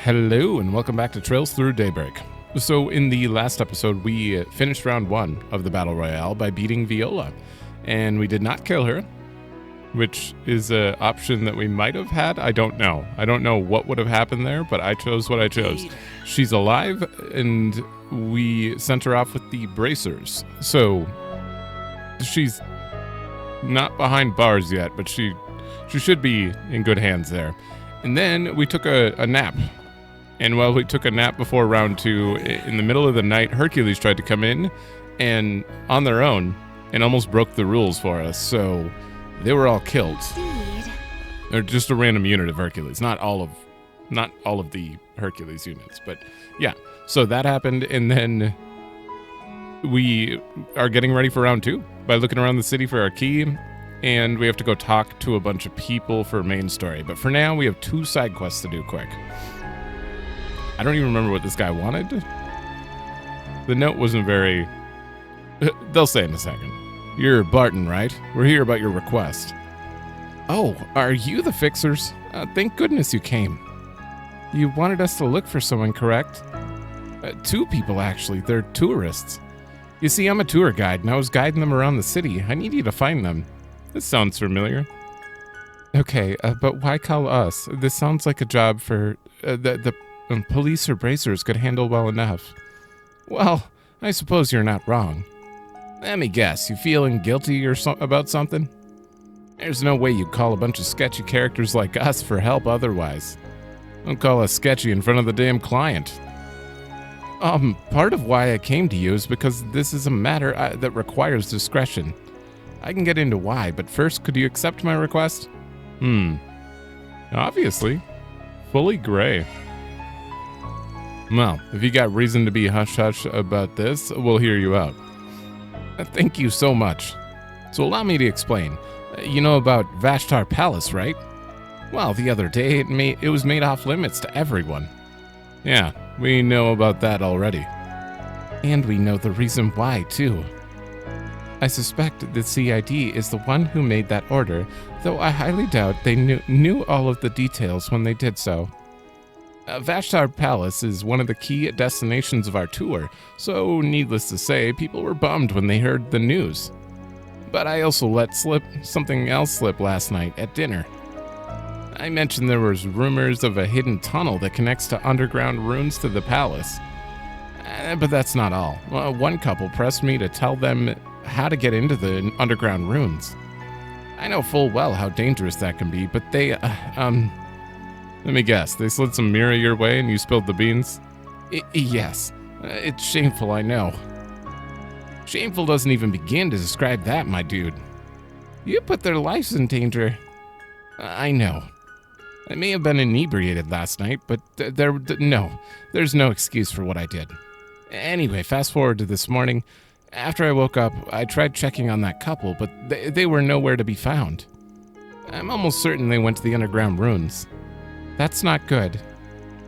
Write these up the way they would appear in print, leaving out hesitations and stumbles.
Hello and welcome back to Trails Through Daybreak. So in the last episode, we finished round 1 of the Battle Royale by beating Viola. And we did not kill her, which is an option that we might have had. I don't know. I don't know what would have happened there, but I chose what I chose. She's alive, and we sent her off with the bracers. So she's not behind bars yet, but she should be in good hands there. And then we took a nap. And while we took a nap before round 2, in the middle of the night, Hercules tried to come in and on their own and almost broke the rules for us. So they were all killed. They're just a random unit of Hercules, not all of the Hercules units, but yeah. So that happened, and then we are getting ready for round 2 by looking around the city for our key, and we have to go talk to a bunch of people for main story. But for now, we have 2 side quests to do quick. I don't even remember what this guy wanted. The note wasn't very... They'll say in a second. You're Barton, right? We're here about your request. Oh, are you the fixers? Thank goodness you came. You wanted us to look for someone, correct? 2 people, actually. They're tourists. You see, I'm a tour guide, and I was guiding them around the city. I need you to find them. This sounds familiar. Okay, but why call us? This sounds like a job for the police or bracers could handle well enough. Well, I suppose you're not wrong. Let me guess, you feeling guilty or about something? There's no way you'd call a bunch of sketchy characters like us for help otherwise. Don't call us sketchy in front of the damn client. Part of why I came to you is because this is a matter that requires discretion. I can get into why, but first, could you accept my request? Obviously. Fully gray. Well, if you got reason to be hush-hush about this, we'll hear you out. Thank you so much. So allow me to explain. You know about Vashtar Palace, right? Well, the other day it was made off limits to everyone. Yeah, we know about that already. And we know the reason why, too. I suspect the CID is the one who made that order, though I highly doubt they knew all of the details when they did so. Vashtar Palace is one of the key destinations of our tour, so needless to say, people were bummed when they heard the news. But I also let something else slip last night at dinner. I mentioned there was rumors of a hidden tunnel that connects to underground ruins to the palace. But that's not all. One couple pressed me to tell them how to get into the underground ruins. I know full well how dangerous that can be, but they, let me guess, they slid some mirror your way and you spilled the beans? Yes. It's shameful, I know. Shameful doesn't even begin to describe that, my dude. You put their lives in danger. I know. I may have been inebriated last night, but there's no excuse for what I did. Anyway, fast forward to this morning. After I woke up, I tried checking on that couple, but they were nowhere to be found. I'm almost certain they went to the underground ruins. That's not good.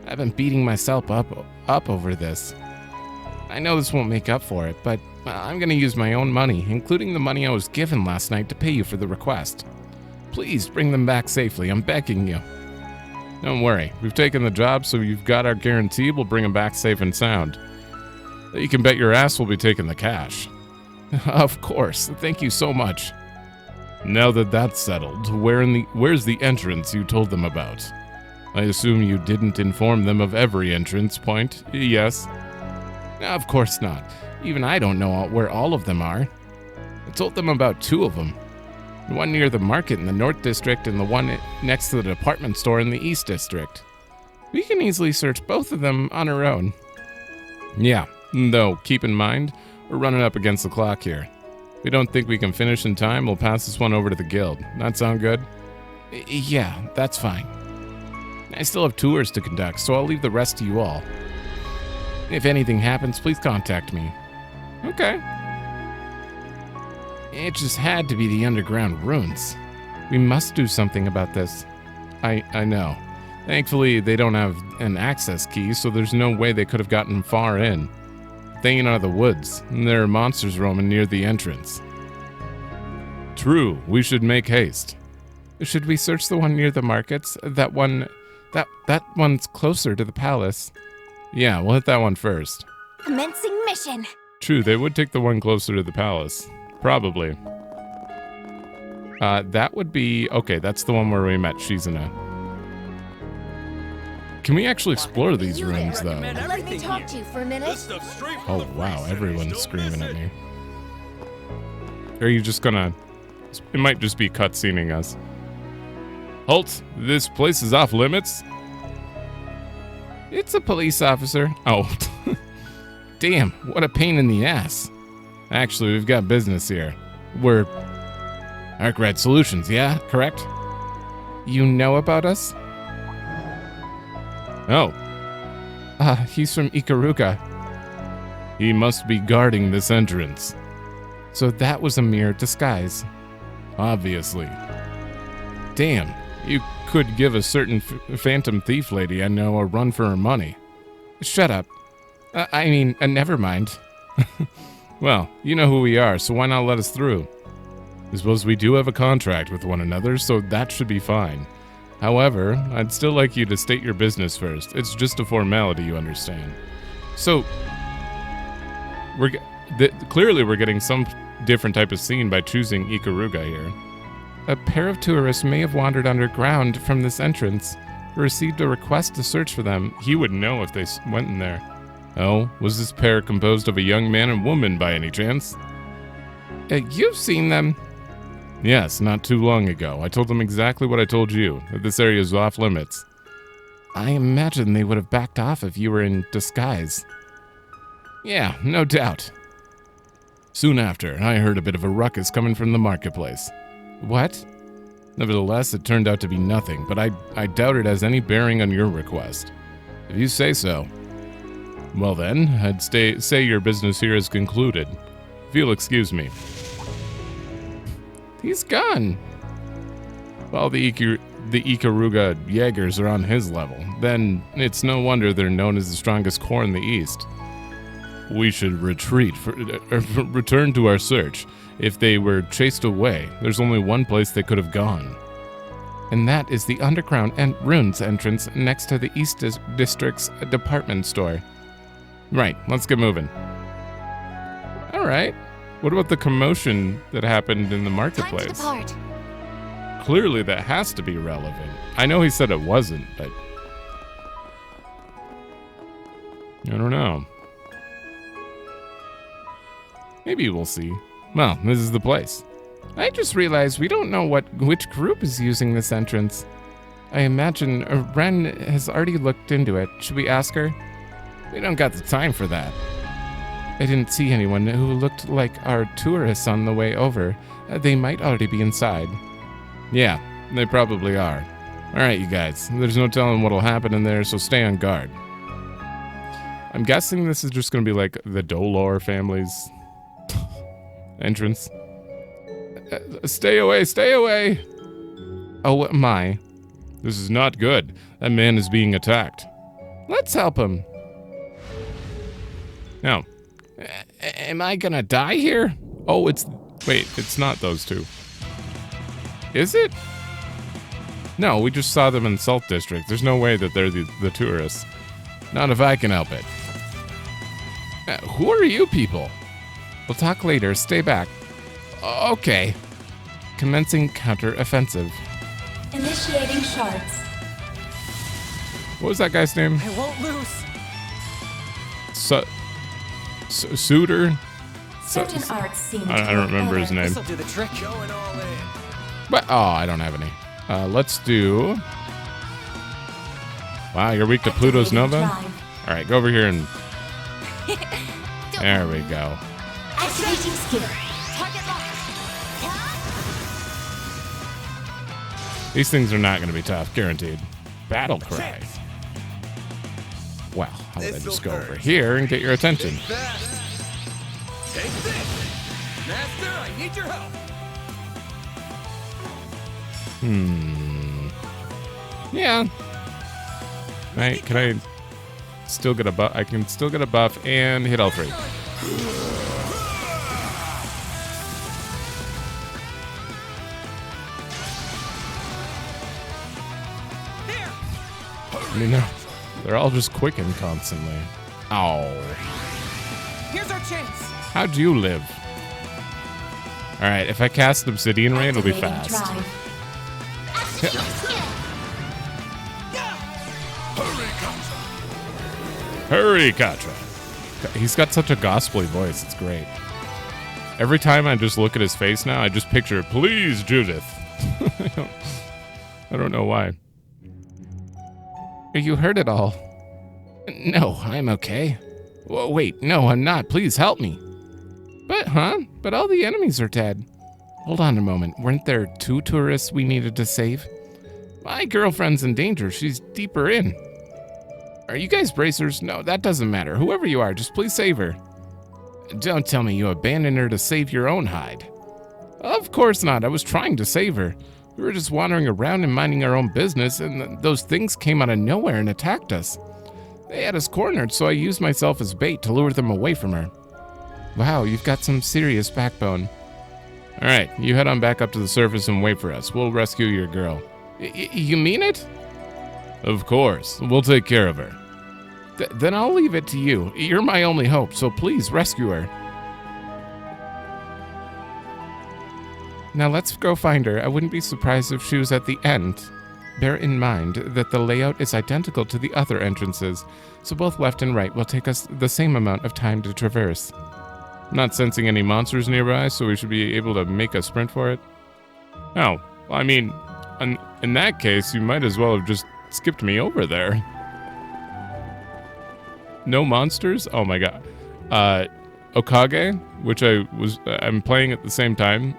I've been beating myself up over this. I know this won't make up for it, but I'm going to use my own money, including the money I was given last night, to pay you for the request. Please bring them back safely, I'm begging you. Don't worry, we've taken the job, so you've got our guarantee we'll bring them back safe and sound. You can bet your ass we'll be taking the cash. Of course, thank you so much. Now that that's settled, where's the entrance you told them about? I assume you didn't inform them of every entrance point, yes? Of course not. Even I don't know where all of them are. I told them about 2 of them. The one near the market in the North District and the one next to the department store in the East District. We can easily search both of them on our own. Yeah, though keep in mind, we're running up against the clock here. If we don't think we can finish in time, we'll pass this one over to the guild. That sound good? Yeah, that's fine. I still have tours to conduct, so I'll leave the rest to you all. If anything happens, please contact me. Okay. It just had to be the underground ruins. We must do something about this. I know. Thankfully, they don't have an access key, so there's no way they could have gotten far in. They ain't out of the woods, and there are monsters roaming near the entrance. True, we should make haste. Should we search the one near the markets? That one That one's closer to the palace. Yeah, we'll hit that one first. Commencing mission. True, they would take the one closer to the palace. Probably. That would be... Okay, that's the one where we met Shizuna. Can we actually explore these rooms, though? Let me talk to you for a minute. Oh, wow, everyone's screaming at me. Are you just gonna... It might just be cutscening us. Halt! This place is off limits? It's a police officer. Oh. Damn, what a pain in the ass. Actually, we've got business here. We're... Arkride Solutions, yeah? Correct? You know about us? Oh. He's from Ikaruga. He must be guarding this entrance. So that was a mere disguise. Obviously. Damn, you could give a certain phantom thief lady I know a run for her money. Shut up. Never mind. Well, you know who we are, so why not let us through? I suppose we do have a contract with one another, so that should be fine. However, I'd still like you to state your business first. It's just a formality, you understand. So, clearly we're getting some different type of scene by choosing Ikaruga here. A pair of tourists may have wandered underground from this entrance. Received a request to search for them. He would know if they went in there. Oh, was this pair composed of a young man and woman by any chance? You've seen them. Yes, not too long ago. I told them exactly what I told you, that this area is off limits. I imagine they would have backed off if you were in disguise. Yeah, no doubt. Soon after, I heard a bit of a ruckus coming from the marketplace. What? Nevertheless, it turned out to be nothing, but I doubt it has any bearing on your request. If you say so. Well then, I'd say your business here is concluded. If you'll excuse me. He's gone. Well, the Ikaruga Jaegers are on his level. Then it's no wonder they're known as the strongest corps in the East. We should return to our search. If they were chased away, there's only one place they could have gone. And that is the underground and ruins entrance next to the East District's department store. Right, let's get moving. All right. What about the commotion that happened in the marketplace? Time to depart. Clearly that has to be relevant. I know he said it wasn't, but... I don't know. Maybe we'll see. Well, this is the place. I just realized we don't know which group is using this entrance. I imagine Ren has already looked into it. Should we ask her? We don't got the time for that. I didn't see anyone who looked like our tourists on the way over. They might already be inside. Yeah, they probably are. Alright, you guys. There's no telling what'll happen in there, so stay on guard. I'm guessing this is just going to be like the Dolor family's entrance. Stay away, stay away! Oh my. This is not good. That man is being attacked. Let's help him. No. Am I gonna die here? Oh, it's not those two. Is it? No, we just saw them in Salt District. There's no way that they're the tourists. Not if I can help it. Who are you people? We'll talk later. Stay back. Okay. Commencing counter-offensive. Initiating shards. What was that guy's name? I won't lose. Suitor? Certain arts seem to I don't remember his name. This'll do the trick. Going all in. But I don't have any. Let's do... Wow, you're weak to Pluto's Nova? Alright, go over here and... There we go. Activating skill. Target locked. These things are not going to be tough, guaranteed. Battle cry. Well, how about I just go over here and get your attention? Take this. Master, I need your help. Yeah. Right, can I still get a buff? I can still get a buff and hit all three. I mean, they're all just quickened constantly. Ow. Here's our chance. How'd you live? Alright, if I cast Obsidian Ray, it'll be Activating fast. drive. Hurry, Katra. He's got such a gospel voice. It's great. Every time I just look at his face now, I just picture, please, Judith. I don't know why. You heard it all. No, I'm okay. Whoa, wait, no, I'm not. Please help me. But all the enemies are dead. Hold on a moment. Weren't there 2 tourists we needed to save? My girlfriend's in danger. She's deeper in. Are you guys bracers? No, that doesn't matter. Whoever you are, just please save her. Don't tell me you abandoned her to save your own hide. Of course not. I was trying to save her. We were just wandering around and minding our own business, and those things came out of nowhere and attacked us. They had us cornered, so I used myself as bait to lure them away from her. Wow, you've got some serious backbone. All right, you head on back up to the surface and wait for us. We'll rescue your girl. You mean it? Of course. We'll take care of her. Then I'll leave it to you. You're my only hope, so please rescue her. Now let's go find her. I wouldn't be surprised if she was at the end. Bear in mind that the layout is identical to the other entrances, so both left and right will take us the same amount of time to traverse. I'm not sensing any monsters nearby, so we should be able to make a sprint for it. Oh, I mean, in that case, you might as well have just skipped me over there. No monsters? Oh my god. Okage, which I'm playing at the same time,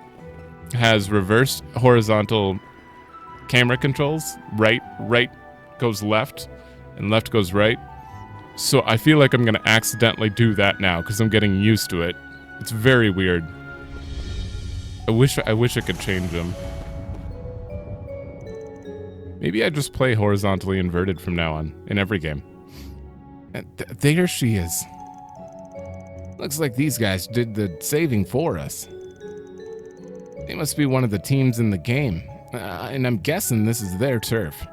has reversed horizontal camera controls. Right goes left, and left goes right. So I feel like I'm gonna accidentally do that now because I'm getting used to it. It's very weird. I wish I could change them. Maybe I just play horizontally inverted from now on in every game. There she is. Looks like these guys did the saving for us. They must be one of the teams in the game, and I'm guessing this is their turf.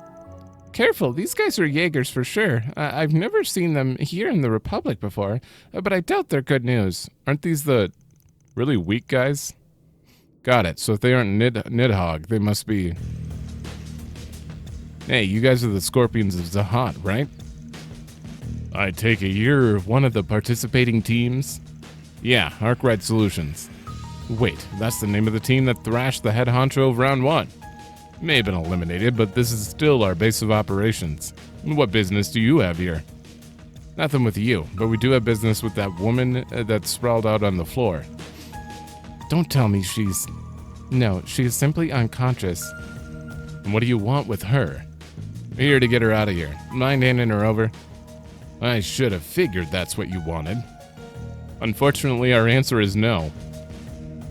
Careful, these guys are Jaegers for sure. I've never seen them here in the Republic before, but I doubt they're good news. Aren't these the really weak guys? Got it, so if they aren't Nidhogg, they must be... Hey, you guys are the Scorpions of Zahat, right? I take it you're one of the participating teams? Yeah, Arkride Solutions. Wait, that's the name of the team that thrashed the head honcho of round 1. May have been eliminated, but this is still our base of operations. What business do you have here? Nothing with you, but we do have business with that woman that sprawled out on the floor. Don't tell me she's... No, she is simply unconscious. And what do you want with her? We're here to get her out of here. Mind handing her over? I should have figured that's what you wanted. Unfortunately, our answer is no.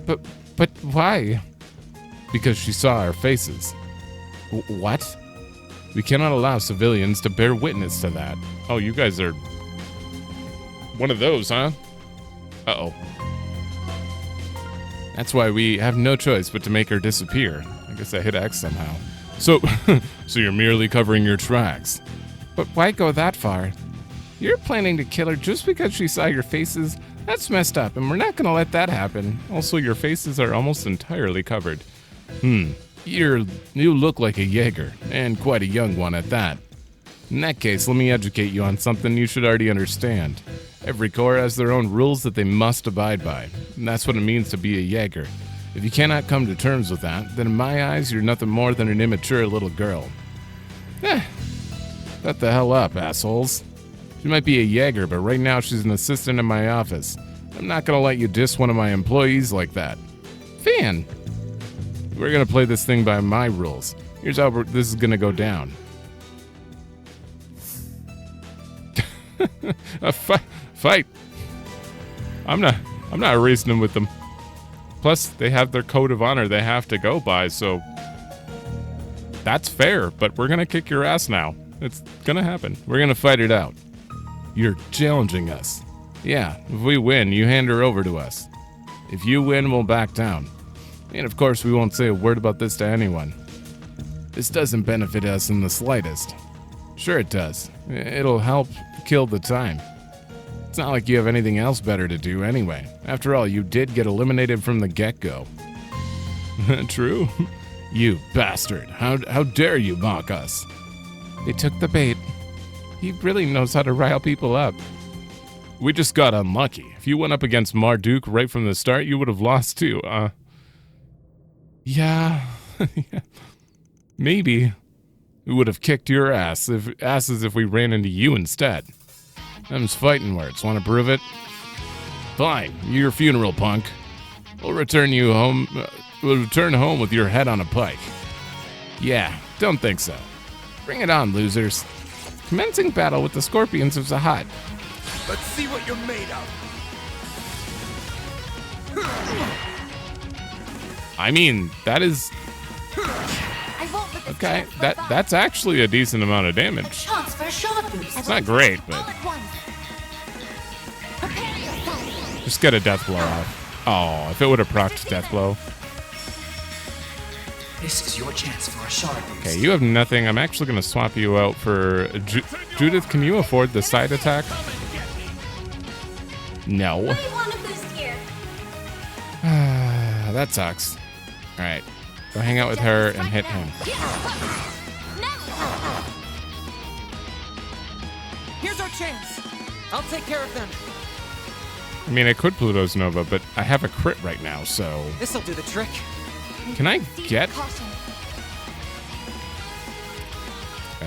But why? Because she saw our faces. What? We cannot allow civilians to bear witness to that. Oh, you guys are one of those, huh? Uh-oh. That's why we have no choice but to make her disappear. I guess I hit X somehow. So you're merely covering your tracks. But why go that far? You're planning to kill her just because she saw your faces? That's messed up, and we're not gonna let that happen. Also, your faces are almost entirely covered. You look like a Jaeger, and quite a young one at that. In that case, let me educate you on something you should already understand. Every corps has their own rules that they must abide by, and that's what it means to be a Jaeger. If you cannot come to terms with that, then in my eyes, you're nothing more than an immature little girl. Shut the hell up, assholes. She might be a Jaeger, but right now she's an assistant in my office. I'm not gonna let you diss one of my employees like that. Fan! We're gonna play this thing by my rules. Here's how this is gonna go down. A fight! I'm not racing with them. Plus, they have their code of honor they have to go by, so... That's fair, but we're gonna kick your ass now. It's gonna happen. We're gonna fight it out. You're challenging us. Yeah, if we win, you hand her over to us. If you win, we'll back down. And of course, we won't say a word about this to anyone. This doesn't benefit us in the slightest. Sure it does. It'll help kill the time. It's not like you have anything else better to do anyway. After all, you did get eliminated from the get-go. True? You bastard. How dare you mock us? They took the bait. He really knows how to rile people up. We just got unlucky. If you went up against Marduk right from the start, you would have lost too. Yeah. Maybe. We would have kicked your asses if we ran into you instead. Them's fighting words. Want to prove it? Fine. Your funeral, punk. We'll return you home. We'll return home with your head on a pike. Yeah, don't think so. Bring it on, losers. Commencing battle with the Scorpions of Zahat. Let's see what you're made of. I mean, that is I won't let this okay. chance slip by. That's actually a decent amount of damage. Chance for a shot boost. It's not great, All but at once. Prepare yourself. just get a death blow off. Oh, if it would have procced death blow. This is your chance for a shard boost. Okay, you have nothing. I'm actually going to swap you out for Judith. Can you afford the side attack? No. I want a boost here. That sucks. All right, go hang out with her and hit him. Here's our chance. I'll take care of them. I mean, I could Pluto's Nova, but I have a crit right now, so This'll do the trick. can I get? Caution.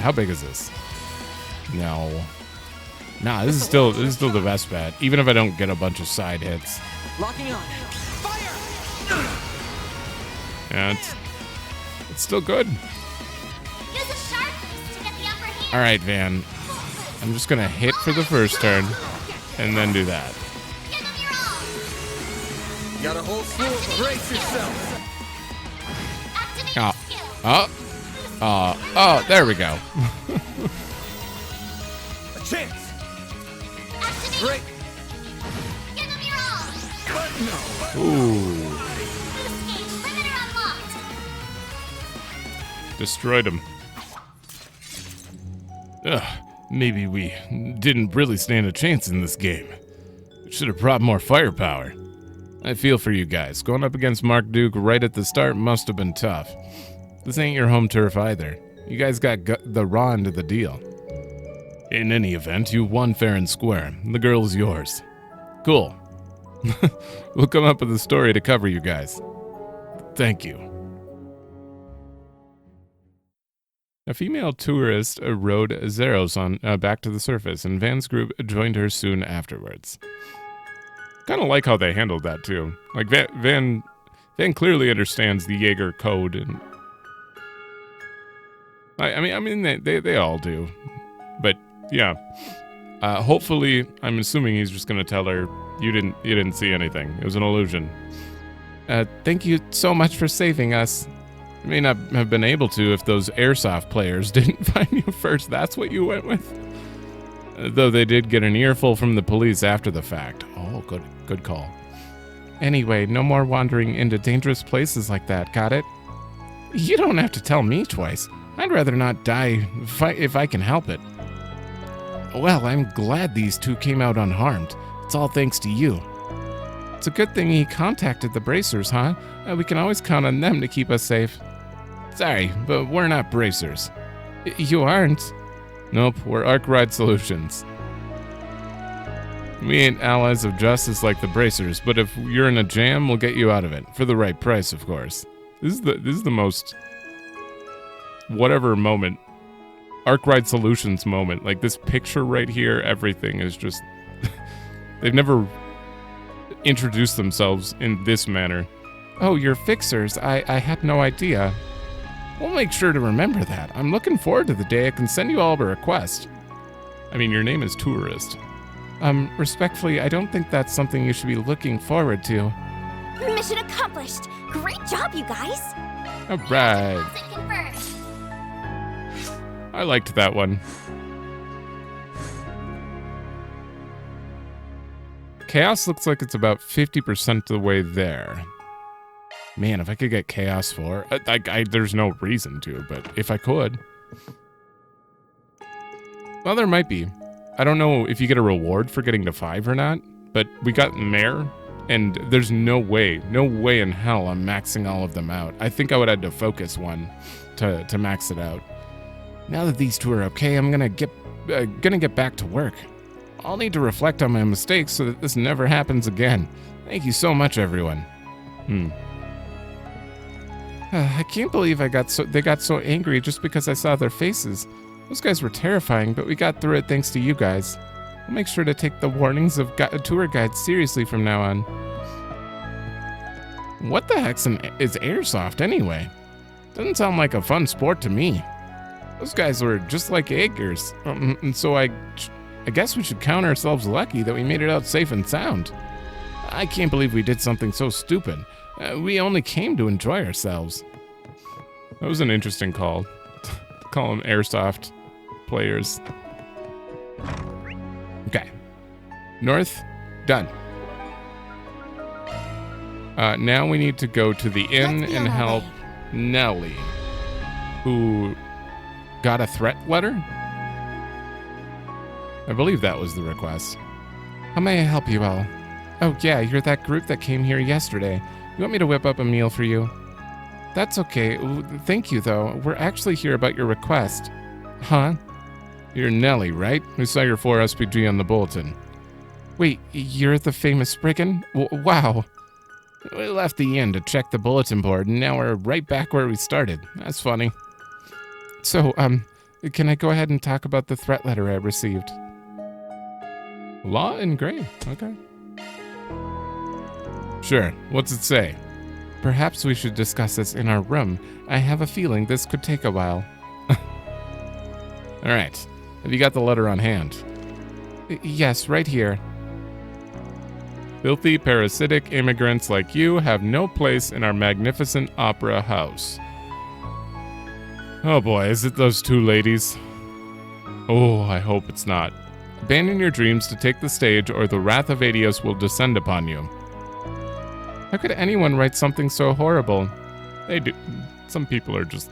How big is this? No. Nah, this is still the best bet. Even if I don't get a bunch of side hits. Locking on. Fire! Yeah, it's still good. Use a sharp boost to get the upper hand. All right, Van. I'm just gonna hit for the first turn, and then do that. Give them your all. You got a whole slew of brace yourself. Activate Oh. skill. Oh, there we go. A chance. Activate. Great. Give them your all. But no. Ooh, Boost gauge limiter unlocked. destroyed him. Ugh, maybe we didn't really stand a chance in this game. Should have brought more firepower. I feel for you guys. Going up against Mark Duke right at the start must have been tough. This ain't your home turf either. You guys got the raw end of the deal. In any event, you won fair and square. The girl's yours. Cool. We'll come up with a story to cover you guys. Thank you. A female tourist rode Zeros on back to the surface, and Van's group joined her soon afterwards. Kind of like how they handled that too. Like Van clearly understands the Jaeger code, and I mean they all do, but yeah. Hopefully, I'm assuming he's just gonna tell her you didn't see anything. It was an illusion. Thank you so much for saving us. You may not have been able to if those airsoft players didn't find you first. That's what you went with? Though they did get an earful from the police after the fact. Oh, good call. Anyway, no more wandering into dangerous places like that, got it? You don't have to tell me twice. I'd rather not die if I can help it. Well, I'm glad these two came out unharmed. It's all thanks to you. It's a good thing he contacted the bracers, huh? We can always count on them to keep us safe. Sorry, but we're not bracers. You aren't? Nope, we're Arkride Solutions. We ain't allies of justice like the bracers, but if you're in a jam, we'll get you out of it. For the right price, of course. This is the most whatever moment. Arkride Solutions moment. Like this picture right here, everything is just they've never introduced themselves in this manner. Oh, you're fixers. I had no idea. We'll make sure to remember that. I'm looking forward to the day I can send you all a request. I mean, your name is Tourist. Respectfully, I don't think that's something you should be looking forward to. Mission accomplished. Great job, you guys. All right. Deposit confirmed. I liked that one. Chaos looks like it's about 50% of the way there. Man, if I could get Chaos 4, there's no reason to, but if I could. Well, there might be. I don't know if you get a reward for getting to 5 or not, but we got Mare, and there's no way in hell I'm maxing all of them out. I think I would have to focus one to max it out. Now that these two are okay, I'm gonna get back to work. I'll need to reflect on my mistakes so that this never happens again. Thank you so much, everyone. I can't believe they got so angry just because I saw their faces. Those guys were terrifying, but we got through it thanks to you guys. I'll make sure to take the warnings of tour guides seriously from now on. What the heck's is airsoft anyway? Doesn't sound like a fun sport to me. Those guys were just like eggers, and so I guess we should count ourselves lucky that we made it out safe and sound. I can't believe we did something so stupid. We only came to enjoy ourselves. That was an interesting call. Call them airsoft players. Okay. North, done. Now we need to go to the inn and help Nellie, who got a threat letter? I believe that was the request. How may I help you all? Oh yeah, you're that group that came here yesterday. You want me to whip up a meal for you? That's okay. Thank you, though. We're actually here about your request. Huh? You're Nellie, right? We saw your 4 SPG on the bulletin. Wait, you're the famous spriggan? Wow. We left the inn to check the bulletin board, and now we're right back where we started. That's funny. So, can I go ahead and talk about the threat letter I received? Law engraved. Okay. Sure. What's it say? Perhaps we should discuss this in our room. I have a feeling this could take a while. All right. Have you got the letter on hand? Yes, right here. Filthy, parasitic immigrants like you have no place in our magnificent opera house. Oh boy, is it those 2 ladies? Oh, I hope it's not. Abandon your dreams to take the stage, or the wrath of Adios will descend upon you. How could anyone write something so horrible? They do. Some people are just...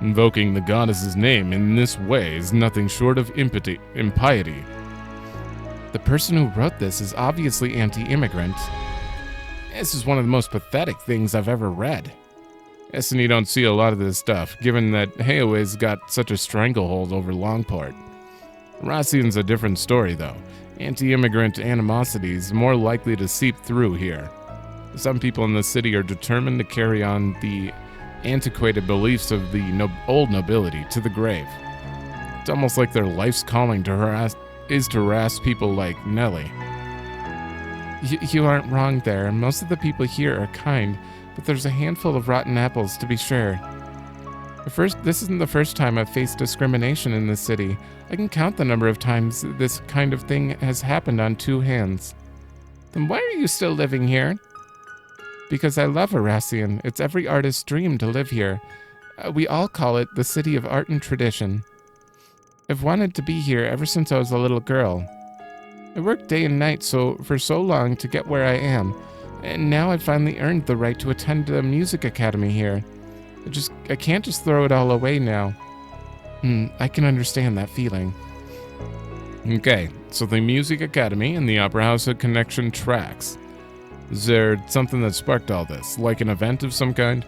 Invoking the goddess's name in this way is nothing short of impiety. The person who wrote this is obviously anti-immigrant. This is one of the most pathetic things I've ever read. Yes, and you don't see a lot of this stuff, given that Haoe's got such a stranglehold over Longport. Oracion's a different story, though. Anti-immigrant animosity is more likely to seep through here. Some people in the city are determined to carry on the antiquated beliefs of the old nobility to the grave. It's almost like their life's calling to harass people like Nellie. You aren't wrong there. Most of the people here are kind, but there's a handful of rotten apples to be sure. This isn't the first time I've faced discrimination in this city. I can count the number of times this kind of thing has happened on 2 hands. Then why are you still living here? Because I love Oración. It's every artist's dream to live here. We all call it the city of art and tradition. I've wanted to be here ever since I was a little girl. I worked day and night for so long to get where I am, and now I've finally earned the right to attend a music academy here. I can't just throw it all away now. I can understand that feeling. Okay, so the music academy and the opera house connection tracks. Is there something that sparked all this, like an event of some kind?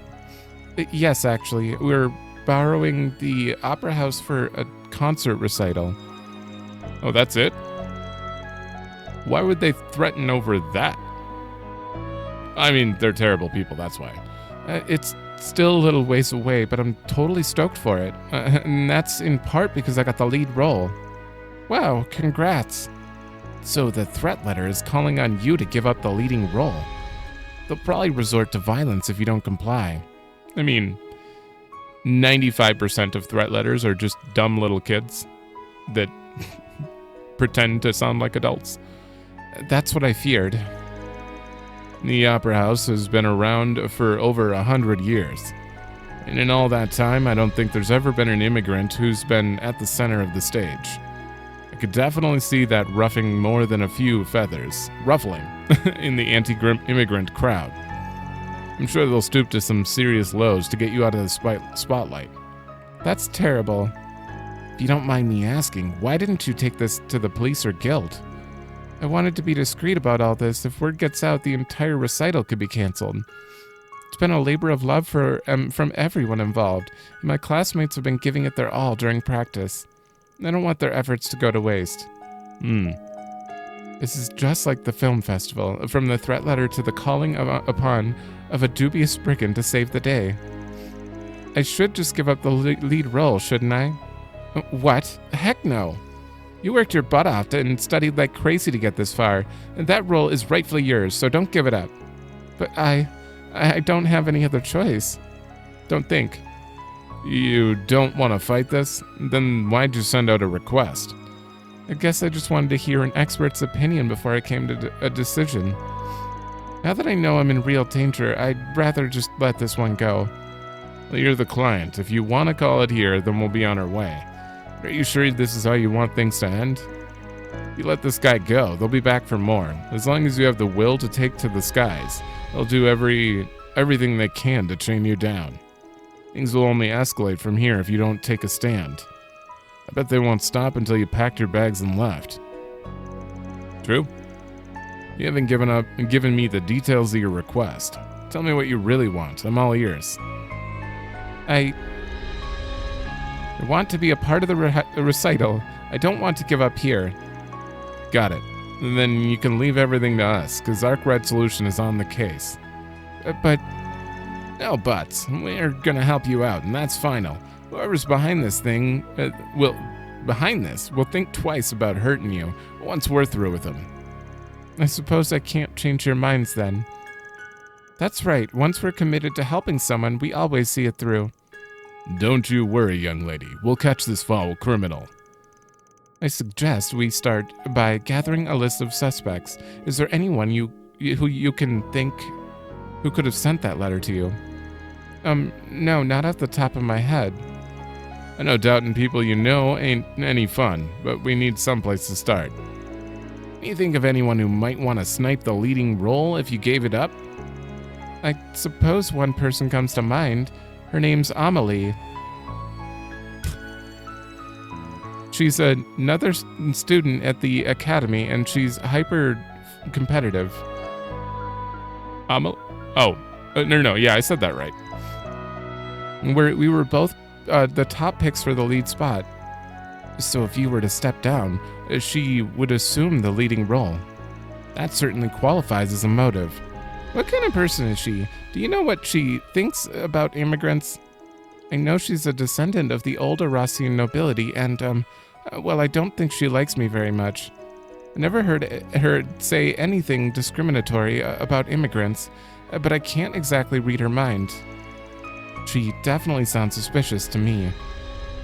Yes, actually. We're borrowing the opera house for a concert recital. Oh, that's it? Why would they threaten over that? I mean, they're terrible people, that's why. It's still a little ways away, but I'm totally stoked for it. And that's in part because I got the lead role. Wow, congrats. So the threat letter is calling on you to give up the leading role. They'll probably resort to violence if you don't comply. I mean, 95% of threat letters are just dumb little kids that pretend to sound like adults. That's what I feared. The Opera House has been around for over 100 years. And in all that time, I don't think there's ever been an immigrant who's been at the center of the stage. I could definitely see that ruffling more than a few feathers, ruffling, in the anti-immigrant crowd. I'm sure they'll stoop to some serious lows to get you out of the spotlight. That's terrible. If you don't mind me asking, why didn't you take this to the police or guild? I wanted to be discreet about all this. If word gets out, the entire recital could be canceled. It's been a labor of love from everyone involved, and my classmates have been giving it their all during practice. I don't want their efforts to go to waste. This is just like the film festival, from the threat letter to the calling upon of a dubious spriggan to save the day. I should just give up the lead role, shouldn't I? What? Heck no. You worked your butt off and studied like crazy to get this far, and that role is rightfully yours, so don't give it up. But I don't have any other choice. Don't think. You don't want to fight this? Then why'd you send out a request? I guess I just wanted to hear an expert's opinion before I came to a decision. Now that I know I'm in real danger, I'd rather just let this one go. Well, you're the client. If you want to call it here, then we'll be on our way. Are you sure this is how you want things to end? If you let this guy go, they'll be back for more. As long as you have the will to take to the skies, they'll do everything they can to chain you down. Things will only escalate from here if you don't take a stand. I bet they won't stop until you packed your bags and left. True? You haven't given me the details of your request. Tell me what you really want. I'm all ears. I want to be a part of the recital. I don't want to give up here. Got it. Then you can leave everything to us, because Arkride Solution is on the case. But... No buts. We're gonna help you out, and that's final. Whoever's behind this thing, will think twice about hurting you once we're through with them. I suppose I can't change your minds then. That's right. Once we're committed to helping someone, we always see it through. Don't you worry, young lady. We'll catch this foul criminal. I suggest we start by gathering a list of suspects. Is there anyone who you can think who could have sent that letter to you? No, not off the top of my head. I know doubting people you know ain't any fun, but we need someplace to start. Can you think of anyone who might want to snipe the leading role if you gave it up? I suppose one person comes to mind. Her name's Amelie. She's another student at the academy, and she's hyper competitive. No, yeah, I said that right. We were both the top picks for the lead spot. So if you were to step down, she would assume the leading role. That certainly qualifies as a motive. What kind of person is she? Do you know what she thinks about immigrants? I know she's a descendant of the old Oración nobility, and, I don't think she likes me very much. I never heard her say anything discriminatory about immigrants, but I can't exactly read her mind. She definitely sounds suspicious to me.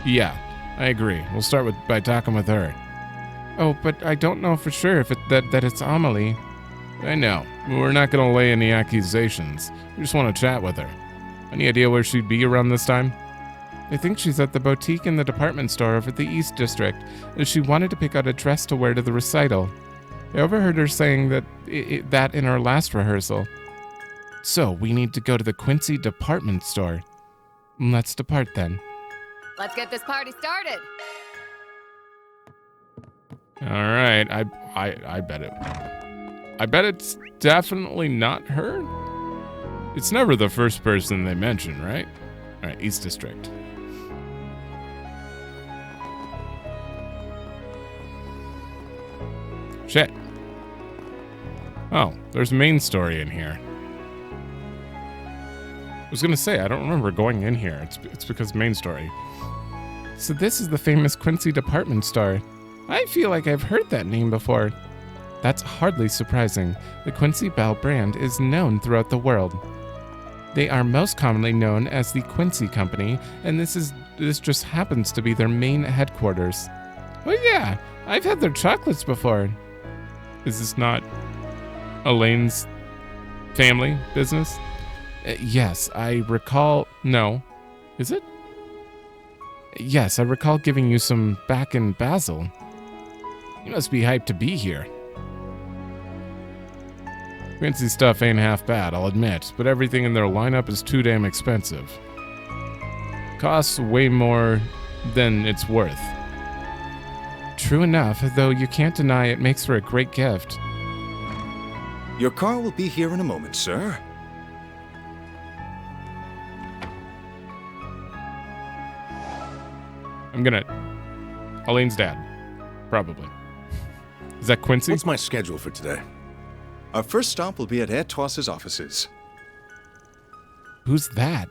Yeah, I agree. We'll start by talking with her. Oh, but I don't know for sure that it's Amelie. I know. We're not going to lay any accusations. We just want to chat with her. Any idea where she'd be around this time? I think she's at the boutique in the department store over at the East District. She wanted to pick out a dress to wear to the recital. I overheard her saying that in our last rehearsal. So, we need to go to the Quincy department store. Let's depart then. Let's get this party started. All right, I bet it. I bet it's definitely not her. It's never the first person they mention, right? All right, East District. Shit. Oh, there's main story in here. I was gonna say, I don't remember going in here. It's because main story. So this is the famous Quincy department store. I feel like I've heard that name before. That's hardly surprising. The Quincy Bell brand is known throughout the world. They are most commonly known as the Quincy Company, and this just happens to be their main headquarters. Oh yeah, I've had their chocolates before. Is this not Elaine's family business? Yes, I recall... No. Is it? Yes, I recall giving you some back in Basel. You must be hyped to be here. Quincy stuff ain't half bad, I'll admit, but everything in their lineup is too damn expensive. Costs way more than it's worth. True enough, though you can't deny it makes for a great gift. Your car will be here in a moment, sir. I'm gonna... Elaine's dad. Probably. Is that Quincy? What's my schedule for today? Our first stop will be at Ed Toss's offices. Who's that?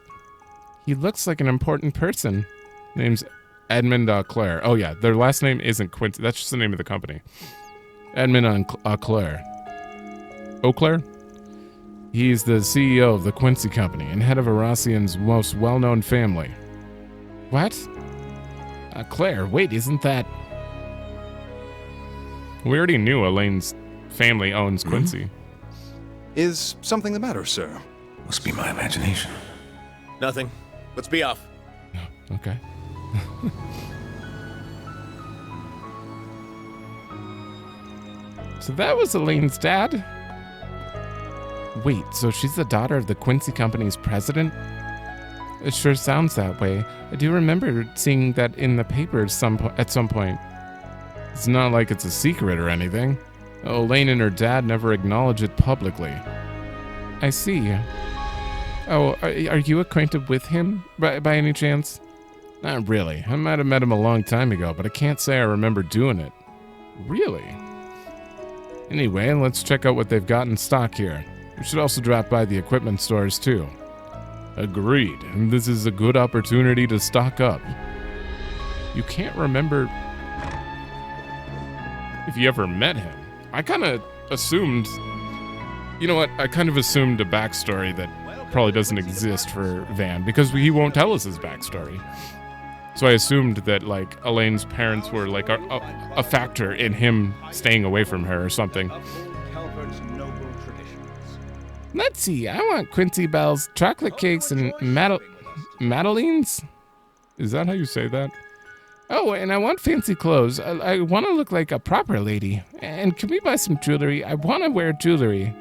He looks like an important person. Name's Edmund Clare. Oh yeah, their last name isn't Quincy. That's just the name of the company. Edmund Clare. Eau Claire? He's the CEO of the Quincy Company and head of Oracion's most well-known family. What? Claire, wait, isn't that... We already knew Elaine's family owns Quincy. Is something the matter, sir? Must be my imagination. Nothing. Let's be off. Okay. So that was Elaine's dad? Wait, so she's the daughter of the Quincy Company's president? It sure sounds that way. I do remember seeing that in the papers at some point. It's not like it's a secret or anything. Elaine and her dad never acknowledge it publicly. I see. Oh, are you acquainted with him by any chance? Not really. I might have met him a long time ago, but I can't say I remember doing it. Really? Anyway, let's check out what they've got in stock here. We should also drop by the equipment stores too. Agreed, and this is a good opportunity to stock up. You can't remember if you ever met him. I kind of assumed... You know what? I kind of assumed a backstory that probably doesn't exist for Van, because he won't tell us his backstory. So I assumed that, like, Elaine's parents were, like, a factor in him staying away from her or something. Let's see. I want Quincy Bells, chocolate cakes, and madeleines? Is that how you say that? Oh, and I want fancy clothes. I want to look like a proper lady. And can we buy some jewelry? I want to wear jewelry.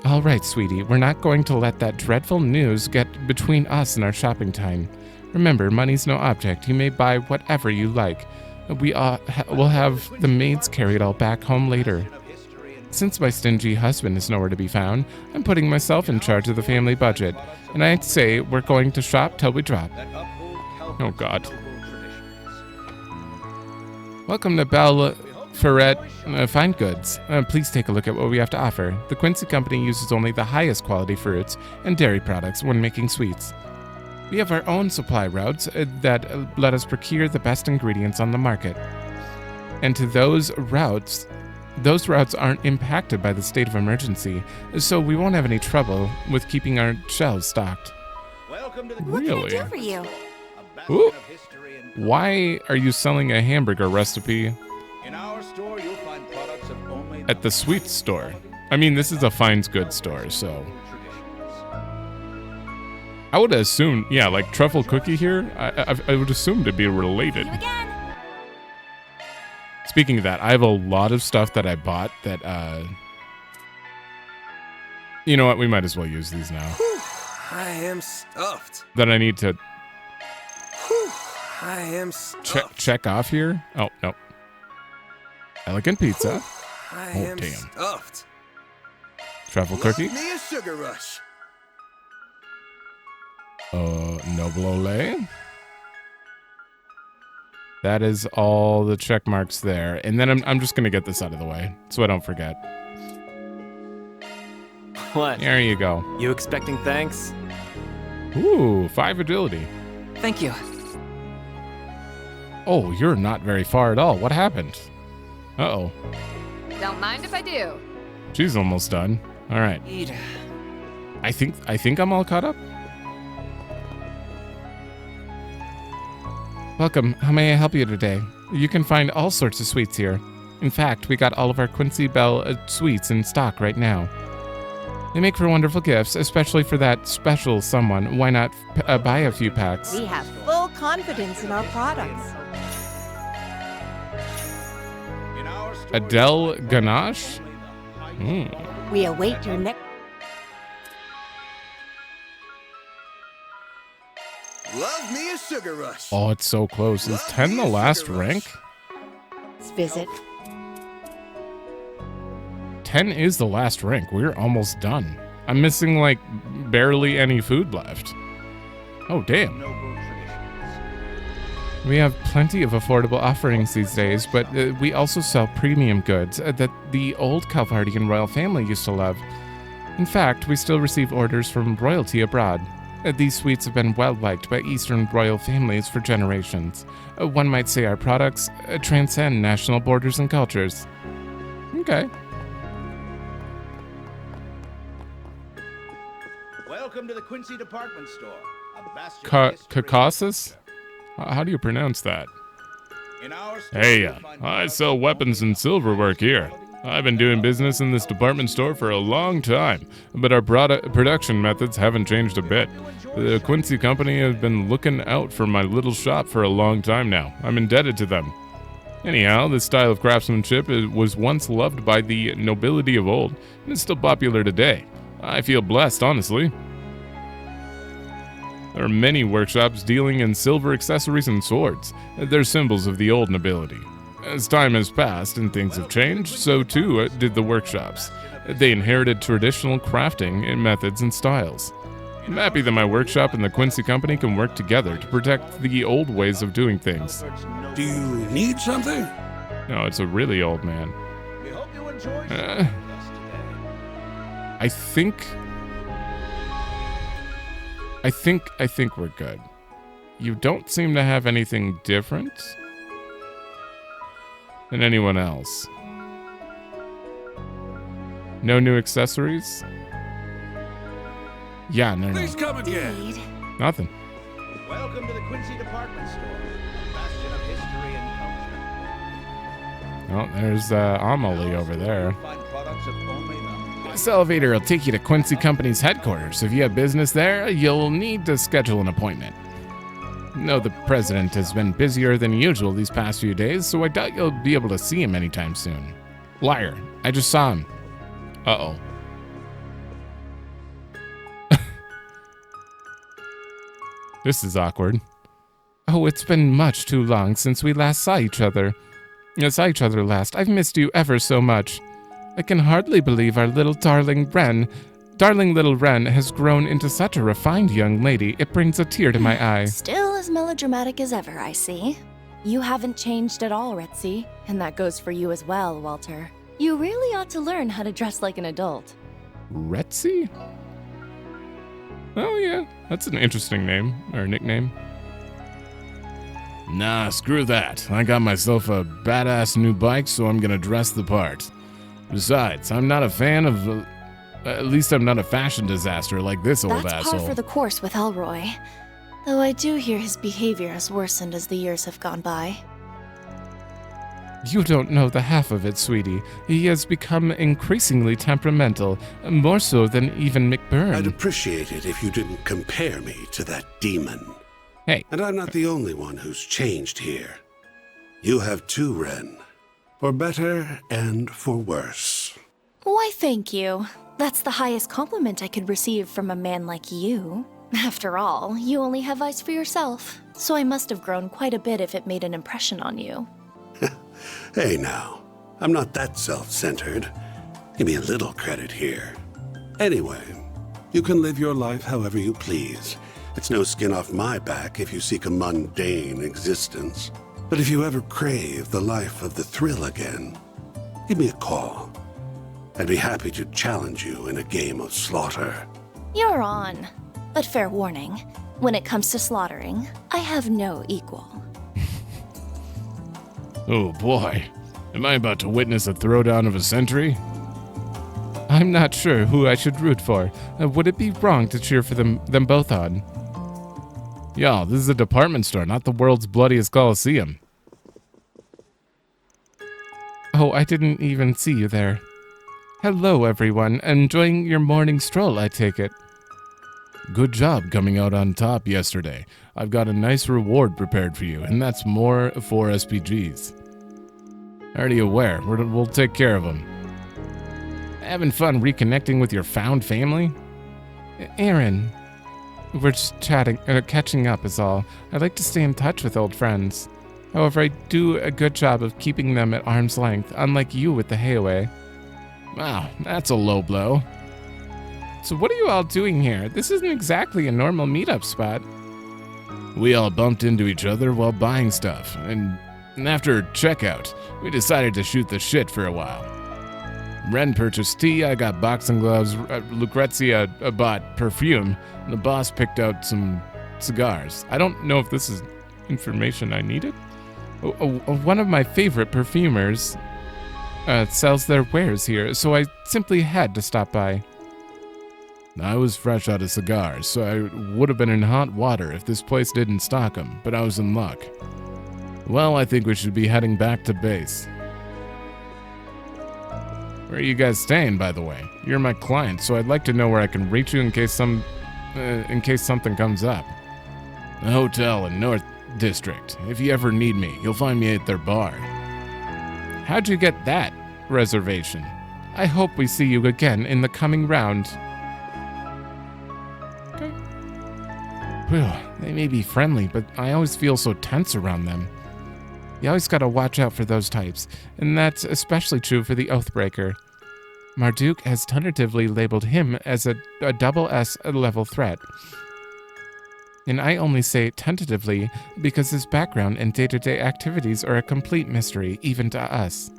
All right, sweetie. We're not going to let that dreadful news get between us and our shopping time. Remember, money's no object. You may buy whatever you like. We'll have the maids carry it all back home later. Since my stingy husband is nowhere to be found, I'm putting myself in charge of the family budget, and I'd say we're going to shop till we drop. Oh, God. Welcome to Belle Ferret Fine Goods. Please take a look at what we have to offer. The Quincy Company uses only the highest quality fruits and dairy products when making sweets. We have our own supply routes that let us procure the best ingredients on the market. And to those routes aren't impacted by the state of emergency, so we won't have any trouble with keeping our shelves stocked. What can I do for you? Ooh. Why are you selling a hamburger recipe at the sweet store? I mean, this is a fine goods store, so... I would assume, yeah, like truffle cookie here, I would assume to be related. See you again. Speaking of that, I have a lot of stuff that I bought that, you know what, we might as well use these now. Whew, I am stuffed. That I need to Whew, I am stuffed. check off here. Oh, no. Elegant pizza. Whew, I Oh, am damn. stuffed. Truffle Love cookie. me a sugar rush. Noble Olay. That is all the check marks there. And then I'm just going to get this out of the way so I don't forget. What? There you go. You expecting thanks? Ooh, 5 agility. Thank you. Oh, you're not very far at all. What happened? Uh-oh. Don't mind if I do. She's almost done. All right. Eat. I think I'm all caught up. Welcome. How may I help you today? You can find all sorts of sweets here. In fact, we got all of our Quincy Bell sweets in stock right now. They make for wonderful gifts, especially for that special someone. Why not buy a few packs? We have full confidence in our products. Adele Ganache? We await your next... Love me a sugar rush. Oh, it's so close. Is 10 the last rank? Let's visit. 10 is the last rank. We're almost done. I'm missing, like, barely any food left. Oh, damn. We have plenty of affordable offerings these days, but we also sell premium goods that the old Calvardian royal family used to love. In fact, we still receive orders from royalty abroad. These sweets have been well liked by Eastern royal families for generations. One might say our products transcend national borders and cultures. Okay. Welcome to the Quincy department store. A bastion of history. Caucasus? How do you pronounce that? In our store, Hey, you'll find I products sell of weapons only and silverwork here. I've been doing business in this department store for a long time, but our production methods haven't changed a bit. The Quincy company has been looking out for my little shop for a long time now. I'm indebted to them. Anyhow, this style of craftsmanship was once loved by the nobility of old, and is still popular today. I feel blessed, honestly. There are many workshops dealing in silver accessories and swords. They're symbols of the old nobility. As time has passed and things have changed, so too did the workshops. They inherited traditional crafting methods and styles. I'm happy that my workshop and the Quincy Company can work together to protect the old ways of doing things. Do you need something? No, it's a really old man. We hope you enjoy shopping with us today. I think we're good. You don't seem to have anything different than anyone else. No new accessories? Yeah, no. Please come again. Indeed. Nothing. Welcome to the Quincy department store. A bastion of history and culture. Oh, there's Amelie over there. You'll find products of only the This elevator will take you to Quincy Company's headquarters. If you have business there, you'll need to schedule an appointment. No, the president has been busier than usual these past few days, so I doubt you'll be able to see him anytime soon. Liar. I just saw him. Uh-oh. This is awkward. Oh, it's been much too long since we last saw each other. Last. I've missed you ever so much. I can hardly believe our little darling little Wren has grown into such a refined young lady, it brings a tear to my eye. Still as melodramatic as ever, I see. You haven't changed at all, Ritzy. And that goes for you as well, Walter. You really ought to learn how to dress like an adult. Retsy? Oh yeah, that's an interesting name, or nickname. Nah, screw that. I got myself a badass new bike, so I'm gonna dress the part. Besides, I'm not a fan of... at least I'm not a fashion disaster like this old That's asshole. par for the course with Elroy. Though I do hear his behavior has worsened as the years have gone by. You don't know the half of it, sweetie. He has become increasingly temperamental, more so than even McBurn. I'd appreciate it if you didn't compare me to that demon. Hey. And I'm not the only one who's changed here. You have too, Wren. For better and for worse. Why, thank you. That's the highest compliment I could receive from a man like you. After all, you only have eyes for yourself, so I must have grown quite a bit if it made an impression on you. Hey now, I'm not that self-centered. Give me a little credit here. Anyway, you can live your life however you please. It's no skin off my back if you seek a mundane existence. But if you ever crave the life of the thrill again, give me a call. I'd be happy to challenge you in a game of slaughter. You're on. But fair warning, when it comes to slaughtering, I have no equal. Oh boy, am I about to witness a throwdown of a century? I'm not sure who I should root for. Would it be wrong to cheer for them both on? Y'all, this is a department store, not the world's bloodiest coliseum. Oh, I didn't even see you there. Hello, everyone. Enjoying your morning stroll, I take it. Good job coming out on top yesterday. I've got a nice reward prepared for you, and that's more 4 SPGs. Already aware. We'll take care of them. Having fun reconnecting with your found family? Aaron, We're just catching up is all. I like to stay in touch with old friends. However, I do a good job of keeping them at arm's length, unlike you with the hayaway. Wow, that's a low blow. So what are you all doing here? This isn't exactly a normal meetup spot. We all bumped into each other while buying stuff, and after checkout, we decided to shoot the shit for a while. Ren purchased tea, I got boxing gloves, Lucrezia bought perfume, and the boss picked out some cigars. I don't know if this is information I needed. One of my favorite perfumers sells their wares here, so I simply had to stop by. I was fresh out of cigars, so I would have been in hot water if this place didn't stock them, but I was in luck. Well, I think we should be heading back to base. Where are you guys staying, by the way? You're my client, so I'd like to know where I can reach you in case something comes up. A hotel in North District. If you ever need me, you'll find me at their bar. How'd you get that reservation? I hope we see you again in the coming round. Okay. Whew, they may be friendly, but I always feel so tense around them. You always gotta watch out for those types, and that's especially true for the Oathbreaker. Marduk has tentatively labeled him as a double S level threat. And I only say tentatively because his background and day-to-day activities are a complete mystery, even to us.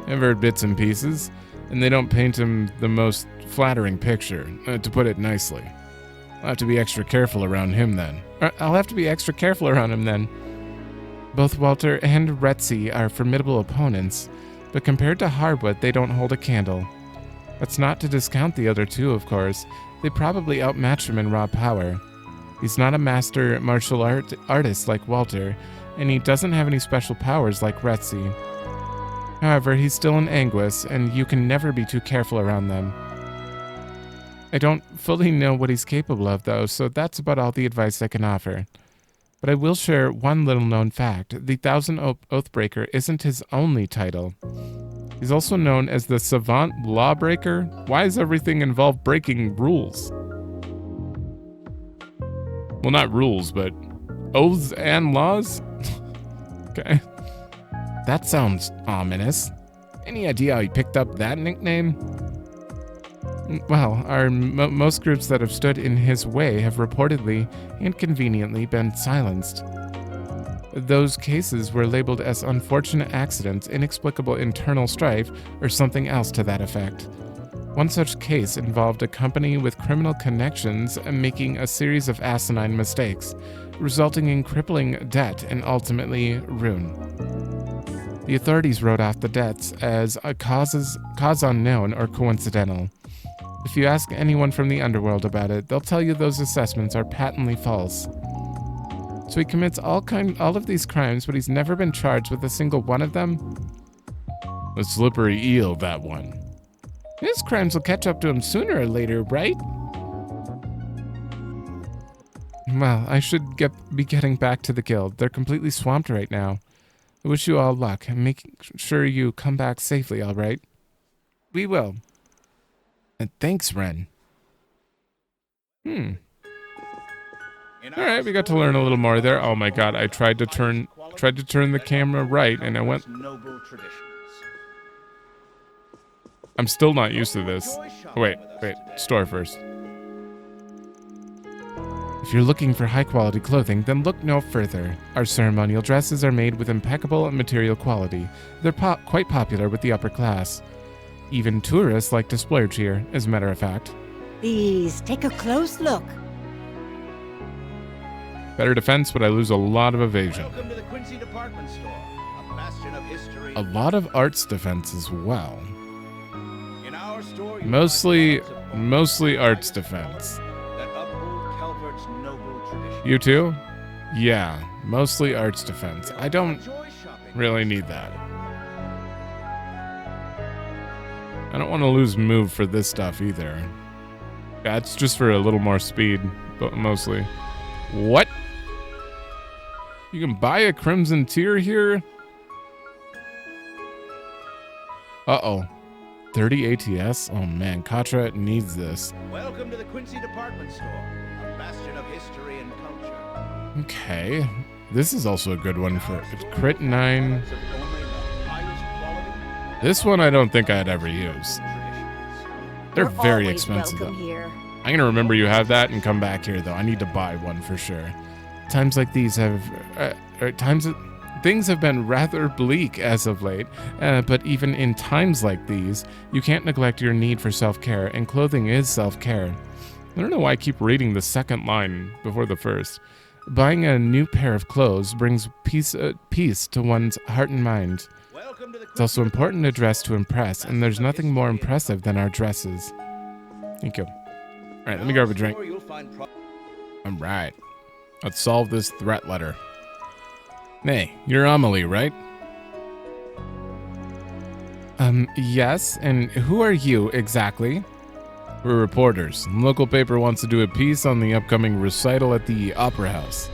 I've heard bits and pieces, and they don't paint him the most flattering picture, to put it nicely. I'll have to be extra careful around him then. Both Walter and Retzi are formidable opponents, but compared to Hardwood, they don't hold a candle. That's not to discount the other two, of course. They probably outmatch him in raw power. He's not a master martial artist like Walter, and he doesn't have any special powers like Retzi. However, he's still an Anguis, and you can never be too careful around them. I don't fully know what he's capable of, though, so that's about all the advice I can offer. But I will share one little known fact. The Thousand Oathbreaker isn't his only title. He's also known as the Savant Lawbreaker. Why does everything involve breaking rules? Well, not rules, but oaths and laws? Okay. That sounds ominous. Any idea how he picked up that nickname? Well, most groups that have stood in his way have reportedly and conveniently been silenced. Those cases were labeled as unfortunate accidents, inexplicable internal strife, or something else to that effect. One such case involved a company with criminal connections making a series of asinine mistakes, resulting in crippling debt and ultimately ruin. The authorities wrote off the debts as a cause unknown or coincidental. If you ask anyone from the underworld about it, they'll tell you those assessments are patently false. So he commits all of these crimes, but he's never been charged with a single one of them? A slippery eel, that one. His crimes will catch up to him sooner or later, right? Well, I should be getting back to the guild. They're completely swamped right now. I wish you all luck, and make sure you come back safely, all right? We will. And thanks, Ren. Alright, we got to learn a little more there. Oh my god, I tried to turn the camera right, and I went... I'm still not used to this. Oh, wait, store first. If you're looking for high-quality clothing, then look no further. Our ceremonial dresses are made with impeccable material quality. They're quite popular with the upper class. Even tourists like to splurge here, as a matter of fact. Please, take a close look. Better defense, but I lose a lot of evasion. Welcome to the Quincy Department Store, a bastion of history. A lot of arts defense as well. In our store, Mostly arts defense. that uphold Calvert's noble tradition. You too? Yeah, mostly arts defense. I don't really need that. I don't want to lose move for this stuff either. That's just for a little more speed, but mostly. What? You can buy a Crimson Tier here? Uh-oh. 30 ATS? Oh man, Katra needs this. Welcome to the Quincy Department Store, a Okay. This is also a good one for crit 9. This one I don't think I'd ever use. They're You're very always expensive. welcome here. I'm gonna remember you have that and come back here though. I need to buy one for sure. Times like these have things have been rather bleak as of late, but even in times like these, you can't neglect your need for self-care, and clothing is self-care. I don't know why I keep reading the second line before the first. Buying a new pair of clothes brings peace to one's heart and mind. It's also important to dress to impress, and there's nothing more impressive than our dresses. Thank you. All right, let me grab a drink. All right. Let's solve this threat letter. Hey, you're Amelie, right? Yes, and who are you exactly? We're reporters. The local paper wants to do a piece on the upcoming recital at the Opera House.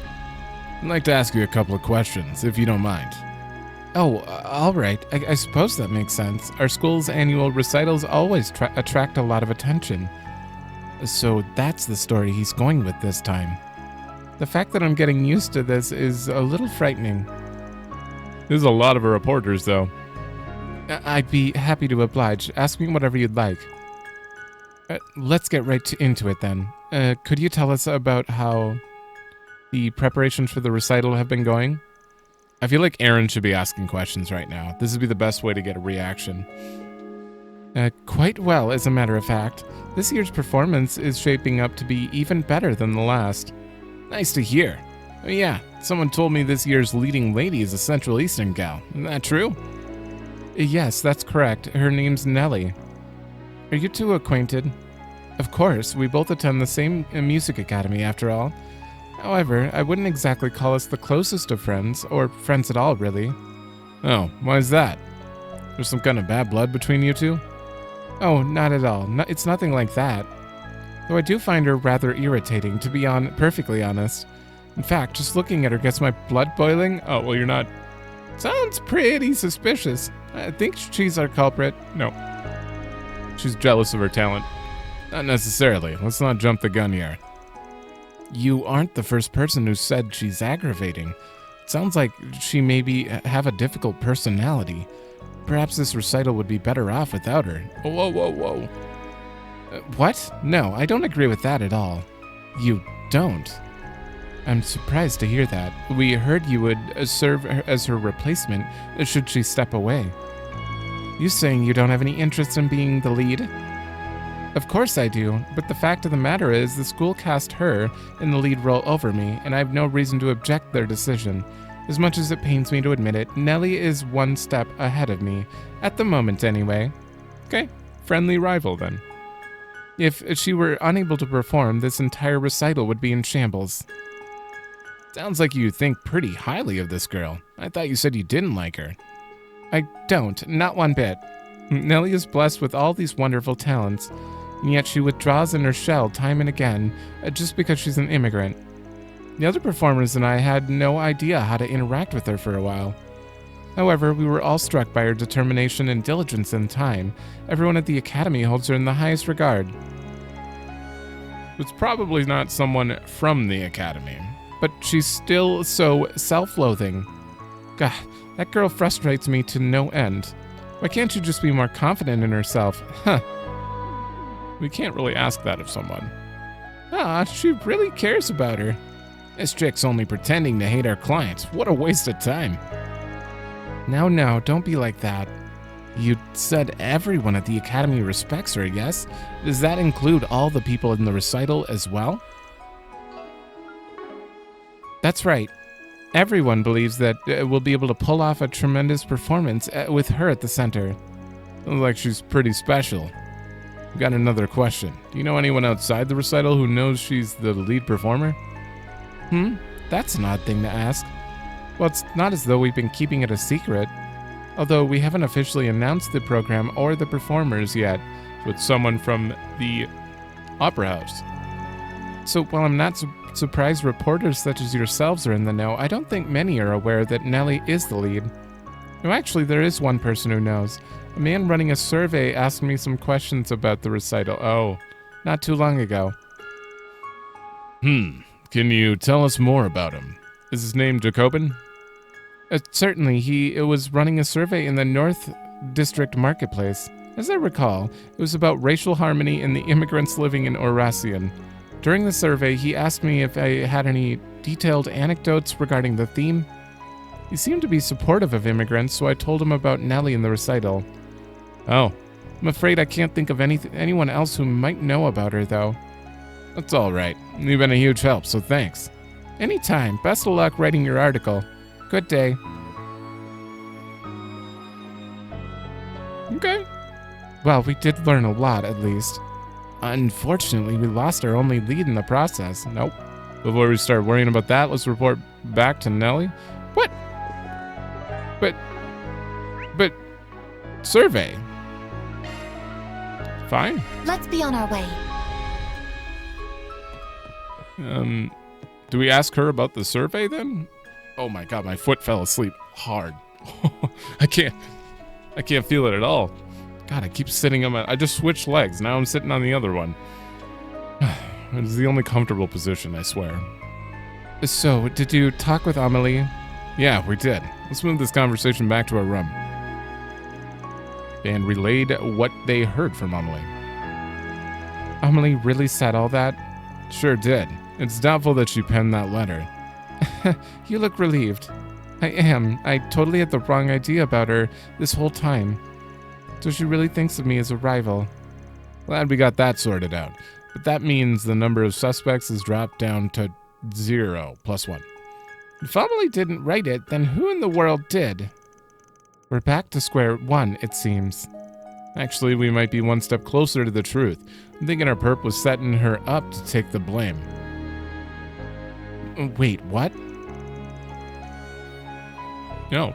I'd like to ask you a couple of questions, if you don't mind. Oh, all right. I suppose that makes sense. Our school's annual recitals always attract a lot of attention. So that's the story he's going with this time. The fact that I'm getting used to this is a little frightening. There's a lot of reporters, though. I'd be happy to oblige. Ask me whatever you'd like. Let's get right into it then. Could you tell us about how the preparations for the recital have been going? I feel like Aaron should be asking questions right now. This would be the best way to get a reaction. Quite well, as a matter of fact. This year's performance is shaping up to be even better than the last. Nice to hear. Oh yeah, someone told me this year's leading lady is a Central Eastern gal. Isn't that true? Yes, that's correct. Her name's Nellie. Are you two acquainted? Of course, we both attend the same music academy after all. However, I wouldn't exactly call us the closest of friends, or friends at all, really. Oh, why is that? There's some kind of bad blood between you two? Oh, not at all. It's nothing like that. Though I do find her rather irritating, to be perfectly honest. In fact, just looking at her gets my blood boiling. Oh, well, you're not... Sounds pretty suspicious. I think she's our culprit. No. She's jealous of her talent. Not necessarily. Let's not jump the gun here. You aren't the first person who said she's aggravating. It sounds like she maybe have a difficult personality. Perhaps this recital would be better off without her. Whoa, whoa, whoa. What? No, I don't agree with that at all. You don't? I'm surprised to hear that. We heard you would serve as her replacement should she step away. You saying you don't have any interest in being the lead? Of course I do, but the fact of the matter is the school cast her in the lead role over me, and I have no reason to object their decision. As much as it pains me to admit it, Nellie is one step ahead of me, at the moment anyway. Okay, friendly rival then. If she were unable to perform, this entire recital would be in shambles. Sounds like you think pretty highly of this girl. I thought you said you didn't like her. I don't, not one bit. Nellie is blessed with all these wonderful talents, and yet she withdraws in her shell time and again, just because she's an immigrant. The other performers and I had no idea how to interact with her for a while. However, we were all struck by her determination and diligence in time. Everyone at the academy holds her in the highest regard. It's probably not someone from the academy, but she's still so self-loathing. God, that girl frustrates me to no end. Why can't she just be more confident in herself? Huh. We can't really ask that of someone. Ah, she really cares about her. This chick's only pretending to hate our clients. What a waste of time. Now, don't be like that. You said everyone at the academy respects her, yes? Does that include all the people in the recital as well? That's right. Everyone believes that we'll be able to pull off a tremendous performance with her at the center. Sounds like she's pretty special. Got another question. Do you know anyone outside the recital who knows she's the lead performer? That's an odd thing to ask. Well, it's not as though we've been keeping it a secret. Although we haven't officially announced the program or the performers yet, with someone from the Opera House. So while I'm not surprised reporters such as yourselves are in the know, I don't think many are aware that Nellie is the lead. No, actually, there is one person who knows. A man running a survey asked me some questions about the recital. Oh, not too long ago. Can you tell us more about him? Is his name Jacobin? Certainly, he was running a survey in the North District Marketplace. As I recall, it was about racial harmony and the immigrants living in Oración. During the survey, he asked me if I had any detailed anecdotes regarding the theme. He seemed to be supportive of immigrants, so I told him about Nellie in the recital. Oh, I'm afraid I can't think of anyone else who might know about her, though. that's all right. You've been a huge help, so thanks. Anytime. Best of luck writing your article. Good day. Okay. Well, we did learn a lot, at least. Unfortunately, we lost our only lead in the process. Nope. Before we start worrying about that, let's report back to Nellie. What? But, survey. Fine. Let's be on our way. Do we ask her about the survey then? Oh my god, my foot fell asleep hard. I can't feel it at all. God, I keep sitting on my... I just switched legs. Now I'm sitting on the other one. It's the only comfortable position, I swear. So, did you talk with Amelie? Yeah, we did. Let's move this conversation back to our room. And relayed what they heard from Amelie. Amelie really said all that? Sure did. It's doubtful that she penned that letter. You look relieved. I am. I totally had the wrong idea about her this whole time. So she really thinks of me as a rival. Glad we got that sorted out. But that means the number of suspects has dropped down to 0 plus 1. If Amelie didn't write it, then who in the world did? We're back to square one, it seems. Actually, we might be one step closer to the truth. I'm thinking our perp was setting her up to take the blame. Wait, what? No.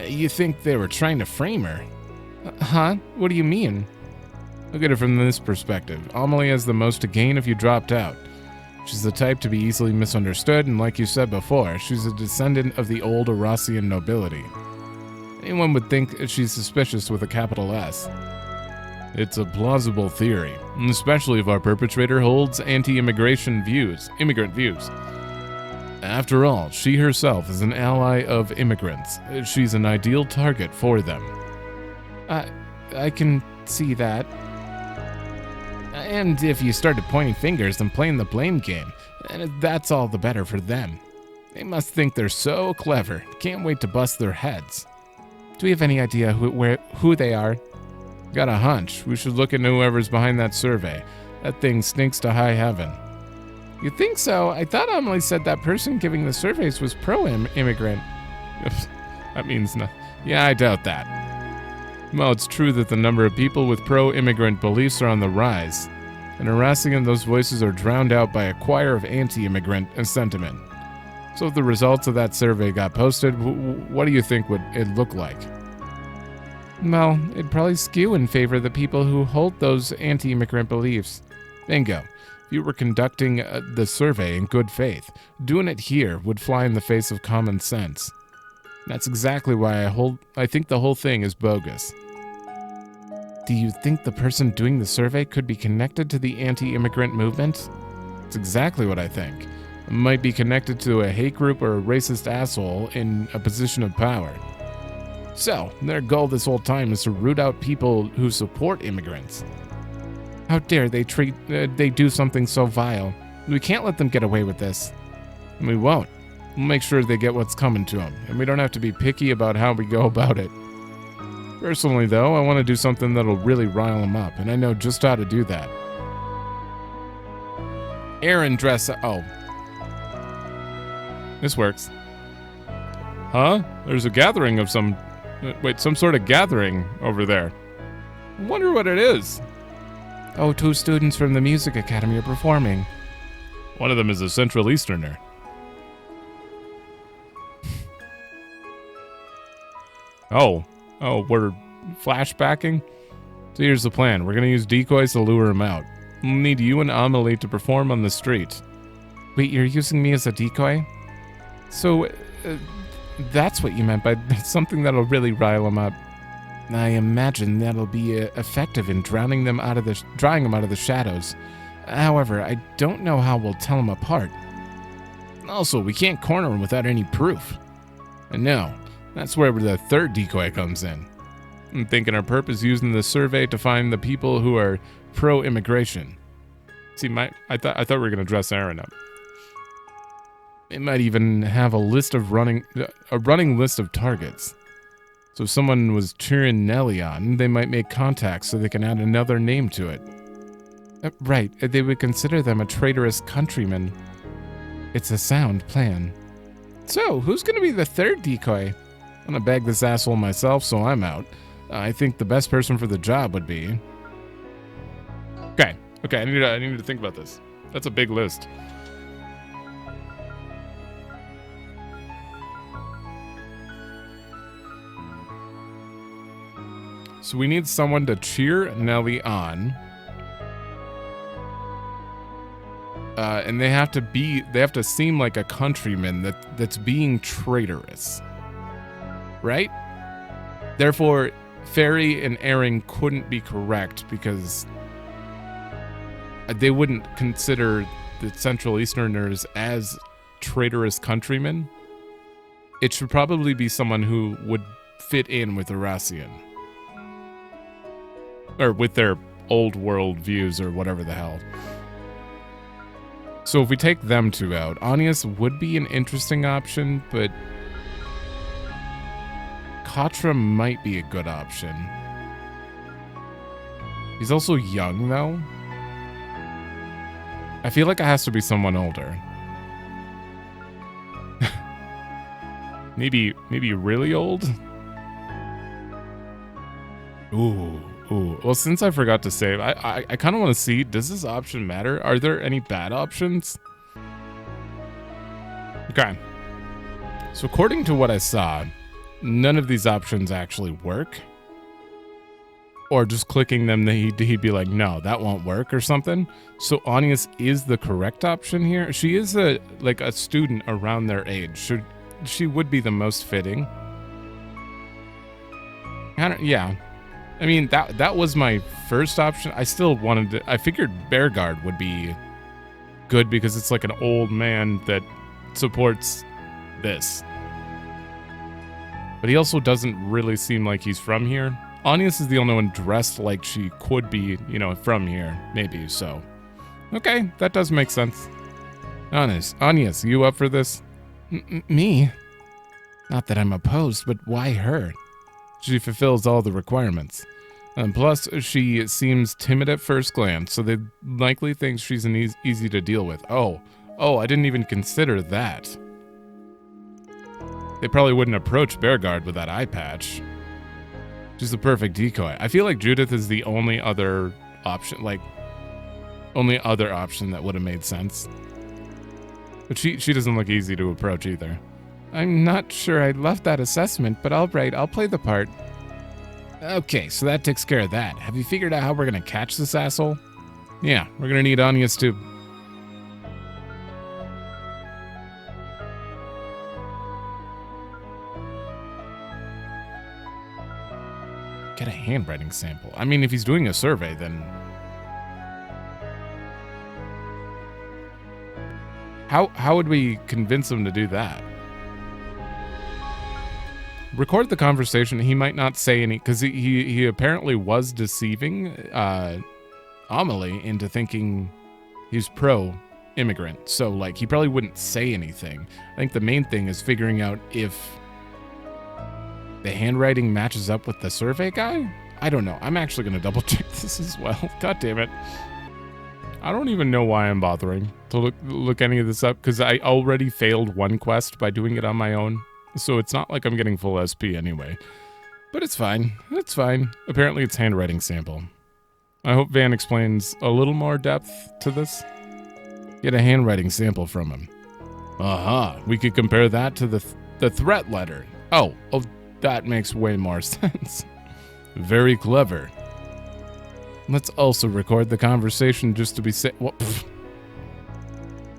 You think they were trying to frame her? Huh? What do you mean? Look at it from this perspective. Amelie has the most to gain if you dropped out. She's the type to be easily misunderstood, and like you said before, she's a descendant of the old Oración nobility. Anyone would think she's suspicious with a capital S. It's a plausible theory, especially if our perpetrator holds anti-immigrant views. After all, she herself is an ally of immigrants. She's an ideal target for them. I can see that. And if you started pointing fingers and playing the blame game, that's all the better for them. They must think they're so clever. Can't wait to bust their heads. Do we have any idea who they are? Got a hunch. We should look into whoever's behind that survey. That thing stinks to high heaven. You think so? I thought Amelie said that person giving the surveys was pro-immigrant. That means nothing. Yeah, I doubt that. Well, it's true that the number of people with pro-immigrant beliefs are on the rise. In Oración, those voices are drowned out by a choir of anti-immigrant sentiment. So if the results of that survey got posted, what do you think would it look like? Well, it'd probably skew in favor of the people who hold those anti-immigrant beliefs. Bingo. If you were conducting the survey in good faith, doing it here would fly in the face of common sense. That's exactly why I think the whole thing is bogus. Do you think the person doing the survey could be connected to the anti-immigrant movement? That's exactly what I think. It might be connected to a hate group or a racist asshole in a position of power. So, their goal this whole time is to root out people who support immigrants. How dare they do something so vile? We can't let them get away with this. And we won't. We'll make sure they get what's coming to them, and we don't have to be picky about how we go about it. Personally, though, I want to do something that'll really rile them up, and I know just how to do that. Aaron dress. Oh. This works. Huh? There's a gathering of some sort of gathering over there. I wonder what it is. Oh, 2 students from the Music Academy are performing. One of them is a Central Easterner. Oh, we're flashbacking? So here's the plan. We're going to use decoys to lure him out. We'll need you and Amelie to perform on the street. Wait, you're using me as a decoy? So, that's what you meant by something that'll really rile them up. I imagine that'll be effective in drawing them out of the shadows. However, I don't know how we'll tell them apart. Also, we can't corner them without any proof. And no, that's where the third decoy comes in. I'm thinking our purpose is using the survey to find the people who are pro-immigration. See, I thought we were gonna dress Aaron up. It might even have a running list of targets. So if someone was cheering Nelly on, they might make contacts so they can add another name to it. Right, they would consider them a traitorous countryman. It's a sound plan. So, who's gonna be the third decoy? I'm gonna bag this asshole myself, so I'm out. I think the best person for the job would be... Okay, I need to think about this. That's a big list. So we need someone to cheer Nelly on. And they have to seem like a countryman that's being traitorous. Right? Therefore, Fairy and Aaron couldn't be correct because they wouldn't consider the Central Easterners as traitorous countrymen. It should probably be someone who would fit in with Oración. Or with their old world views or whatever the hell. So if we take them two out, Anius would be an interesting option, but Katra might be a good option. He's also young, though. I feel like it has to be someone older. maybe really old? Ooh. Well, since I forgot to save, I kind of want to see, does this option matter? Are there any bad options? Okay. So according to what I saw, none of these options actually work. Or just clicking them, he'd be like, no, that won't work or something. So Anius is the correct option here. She is a student around their age. She would be the most fitting. Yeah. I mean, that was my first option. I still wanted to... I figured Bearguard would be good because it's like an old man that supports this. But he also doesn't really seem like he's from here. Anius is the only one dressed like she could be, from here. Maybe, so... Okay, that does make sense. Anius, you up for this? Me? Not that I'm opposed, but why her? She fulfills all the requirements. And plus, she seems timid at first glance, so they likely think she's easy to deal with. Oh, I didn't even consider that. They probably wouldn't approach Bearguard with that eye patch. She's the perfect decoy. I feel like Judith is the only other option, that would have made sense. But she doesn't look easy to approach either. I'm not sure I left that assessment, but alright, I'll play the part. Okay, so that takes care of that. Have you figured out how we're gonna catch this asshole? Yeah, we're gonna need Anius to... Get a handwriting sample. I mean, if he's doing a survey, then... How would we convince him to do that? Record the conversation. He might not say any, because he apparently was deceiving Amelie into thinking he's pro-immigrant. So, he probably wouldn't say anything. I think the main thing is figuring out if the handwriting matches up with the survey guy? I don't know. I'm actually going to double check this as well. God damn it. I don't even know why I'm bothering to look any of this up, because I already failed one quest by doing it on my own. So it's not like I'm getting full SP anyway. But it's fine. It's fine. Apparently it's handwriting sample. I hope Van explains a little more depth to this. Get a handwriting sample from him. Aha. We could compare that to the threat letter. Oh, that makes way more sense. Very clever. Let's also record the conversation just to be safe. Are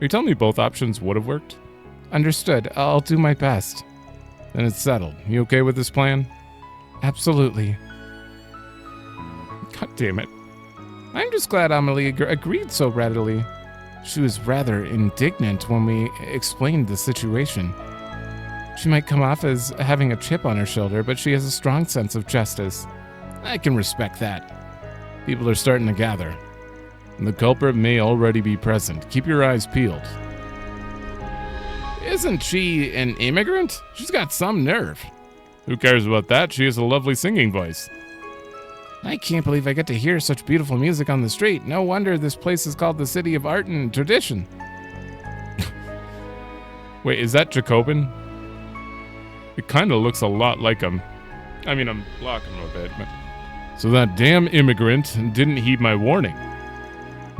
you telling me both options would have worked? Understood. I'll do my best. Then it's settled. You okay with this plan? Absolutely. God damn it. I'm just glad Amelie agreed so readily. She was rather indignant when we explained the situation. She might come off as having a chip on her shoulder, but she has a strong sense of justice. I can respect that. People are starting to gather. The culprit may already be present. Keep your eyes peeled. Isn't she an immigrant? She's got some nerve. Who cares about that? She has a lovely singing voice. I can't believe I get to hear such beautiful music on the street. No wonder this place is called the City of Art and Tradition. Wait, is that Jacobin? It kind of looks a lot like him. I mean, I'm blocking him a bit, but... So that damn immigrant didn't heed my warning.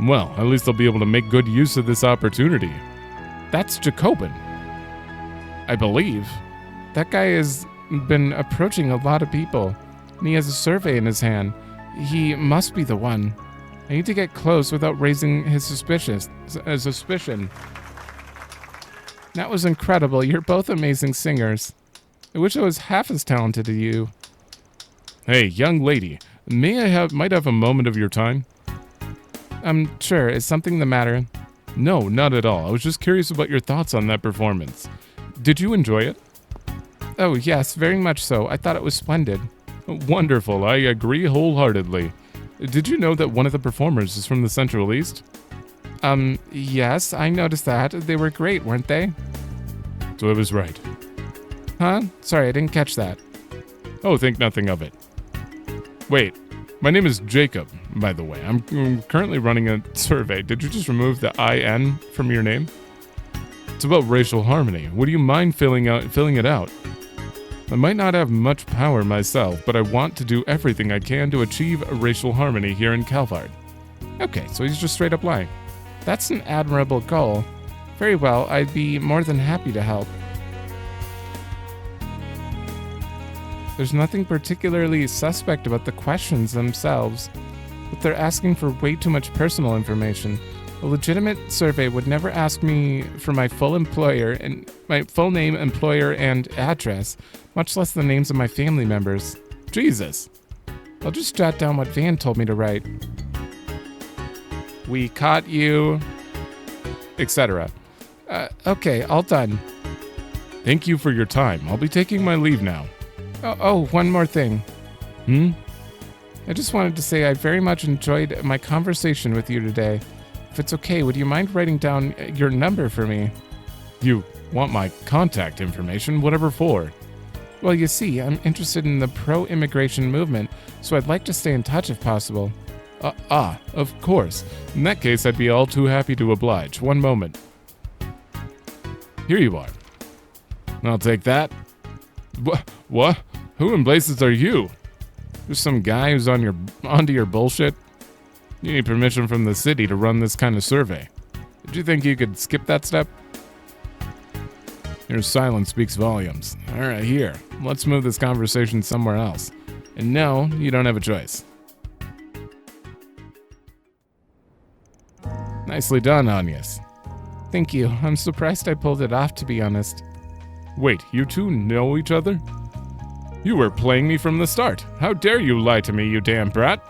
Well, at least I'll be able to make good use of this opportunity. That's Jacobin. I believe. That guy has been approaching a lot of people, and he has a survey in his hand. He must be the one. I need to get close without raising his suspicion. That was incredible. You're both amazing singers. I wish I was half as talented as you. Hey, young lady, might have a moment of your time? Sure. Is something the matter? No, not at all. I was just curious about your thoughts on that performance. Did you enjoy it? Oh, yes, very much so. I thought it was splendid. Wonderful. I agree wholeheartedly. Did you know that one of the performers is from the Central East? Yes, I noticed that. They were great, weren't they? So I was right. Huh? Sorry, I didn't catch that. Oh, think nothing of it. Wait, my name is Jacob, by the way. I'm currently running a survey. Did you just remove the IN from your name? It's about racial harmony. Would you mind filling it out? I might not have much power myself, but I want to do everything I can to achieve racial harmony here in Calvard. Okay, so he's just straight up lying. That's an admirable goal. Very well, I'd be more than happy to help. There's nothing particularly suspect about the questions themselves, but they're asking for way too much personal information. A legitimate survey would never ask me for my full name, employer, and address, much less the names of my family members. Jesus. I'll just jot down what Van told me to write. We caught you, etc. Okay, all done. Thank you for your time. I'll be taking my leave now. Oh, one more thing. I just wanted to say I very much enjoyed my conversation with you today. If it's okay, would you mind writing down your number for me? You want my contact information? Whatever for? Well, you see, I'm interested in the pro-immigration movement, so I'd like to stay in touch if possible. Of course. In that case, I'd be all too happy to oblige. One moment. Here you are. I'll take that. What? Who in blazes are you? Just some guy who's onto your bullshit? You need permission from the city to run this kind of survey. Did you think you could skip that step? Your silence speaks volumes. All right, here. Let's move this conversation somewhere else. And no, you don't have a choice. Nicely done, Agnes. Thank you. I'm surprised I pulled it off, to be honest. Wait, you two know each other? You were playing me from the start. How dare you lie to me, you damn brat?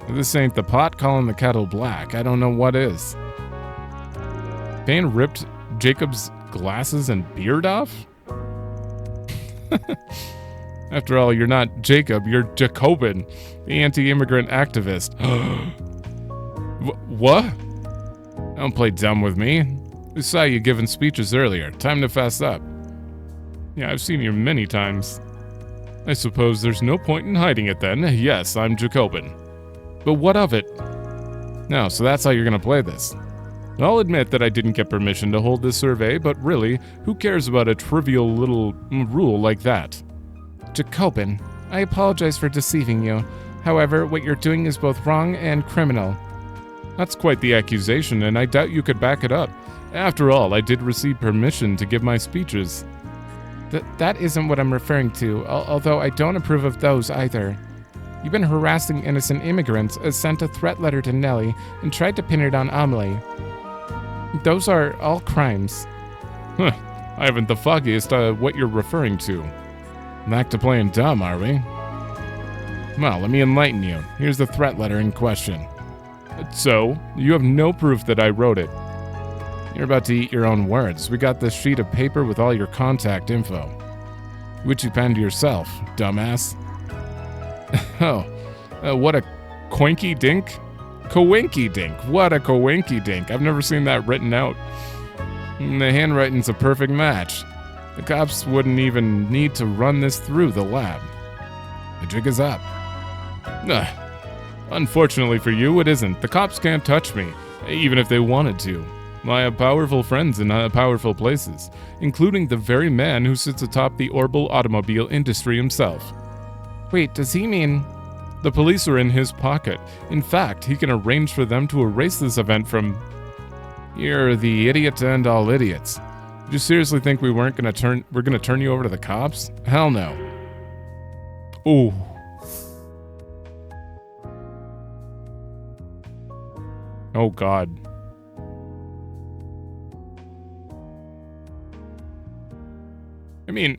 This ain't the pot calling the kettle black. I don't know what is. Van ripped Jacob's glasses and beard off? After all, you're not Jacob, you're Jacobin, the anti-immigrant activist. What? Don't play dumb with me. We saw you giving speeches earlier. Time to fess up. Yeah, I've seen you many times. I suppose there's no point in hiding it then. Yes, I'm Jacobin. But what of it? No, so that's how you're gonna play this. I'll admit that I didn't get permission to hold this survey, but really, who cares about a trivial little rule like that? Jacobin, I apologize for deceiving you. However, what you're doing is both wrong and criminal. That's quite the accusation, and I doubt you could back it up. After all, I did receive permission to give my speeches. That isn't what I'm referring to, although I don't approve of those either. You've been harassing innocent immigrants, sent a threat letter to Nellie, and tried to pin it on Amelie. Those are all crimes. Huh. I haven't the foggiest what you're referring to. Back to playing dumb, are we? Well, let me enlighten you. Here's the threat letter in question. So, you have no proof that I wrote it. You're about to eat your own words. We got this sheet of paper with all your contact info, which you penned yourself, dumbass. Oh, what a coinky dink? Coinky dink. What a coinky dink. I've never seen that written out. The handwriting's a perfect match. The cops wouldn't even need to run this through the lab. The jig is up. Unfortunately for you, it isn't. The cops can't touch me, even if they wanted to. I have powerful friends in powerful places, including the very man who sits atop the Orbital automobile industry himself. Wait, does he mean... The police are in his pocket. In fact, he can arrange for them to erase this event from... You're the idiot to end all idiots. Did you seriously think we're gonna turn you over to the cops? Hell no. Ooh. Oh God. I mean,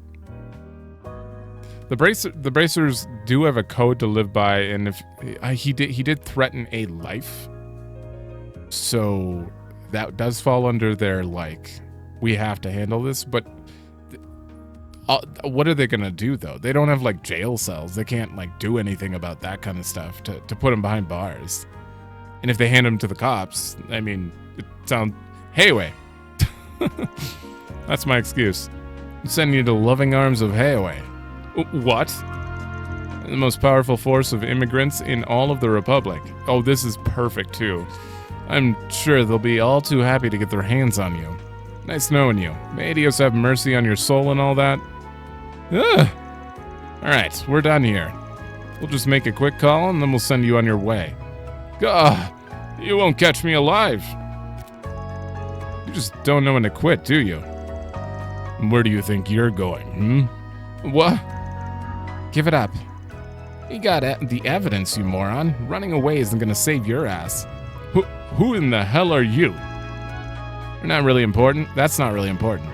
the bracers do have a code to live by, and if he did threaten a life, so that does fall under their, like, we have to handle this. But what are they gonna do though? They don't have like jail cells. They can't like do anything about that kind of stuff to put them behind bars. And if they hand them to the cops, I mean, it sounds Hayway. That's my excuse. I'm sending you to the loving arms of Hayway. What? The most powerful force of immigrants in all of the Republic. Oh, this is perfect too. I'm sure they'll be all too happy to get their hands on you. Nice knowing you. May Dios have mercy on your soul and all that. Ugh. Alright, we're done here. We'll just make a quick call and then we'll send you on your way. Gah! You won't catch me alive. You just don't know when to quit, do you? Where do you think you're going, What? Give it up. You got the evidence, you moron. Running away isn't gonna save your ass. Who in the hell are you? You're not really important. That's not really important.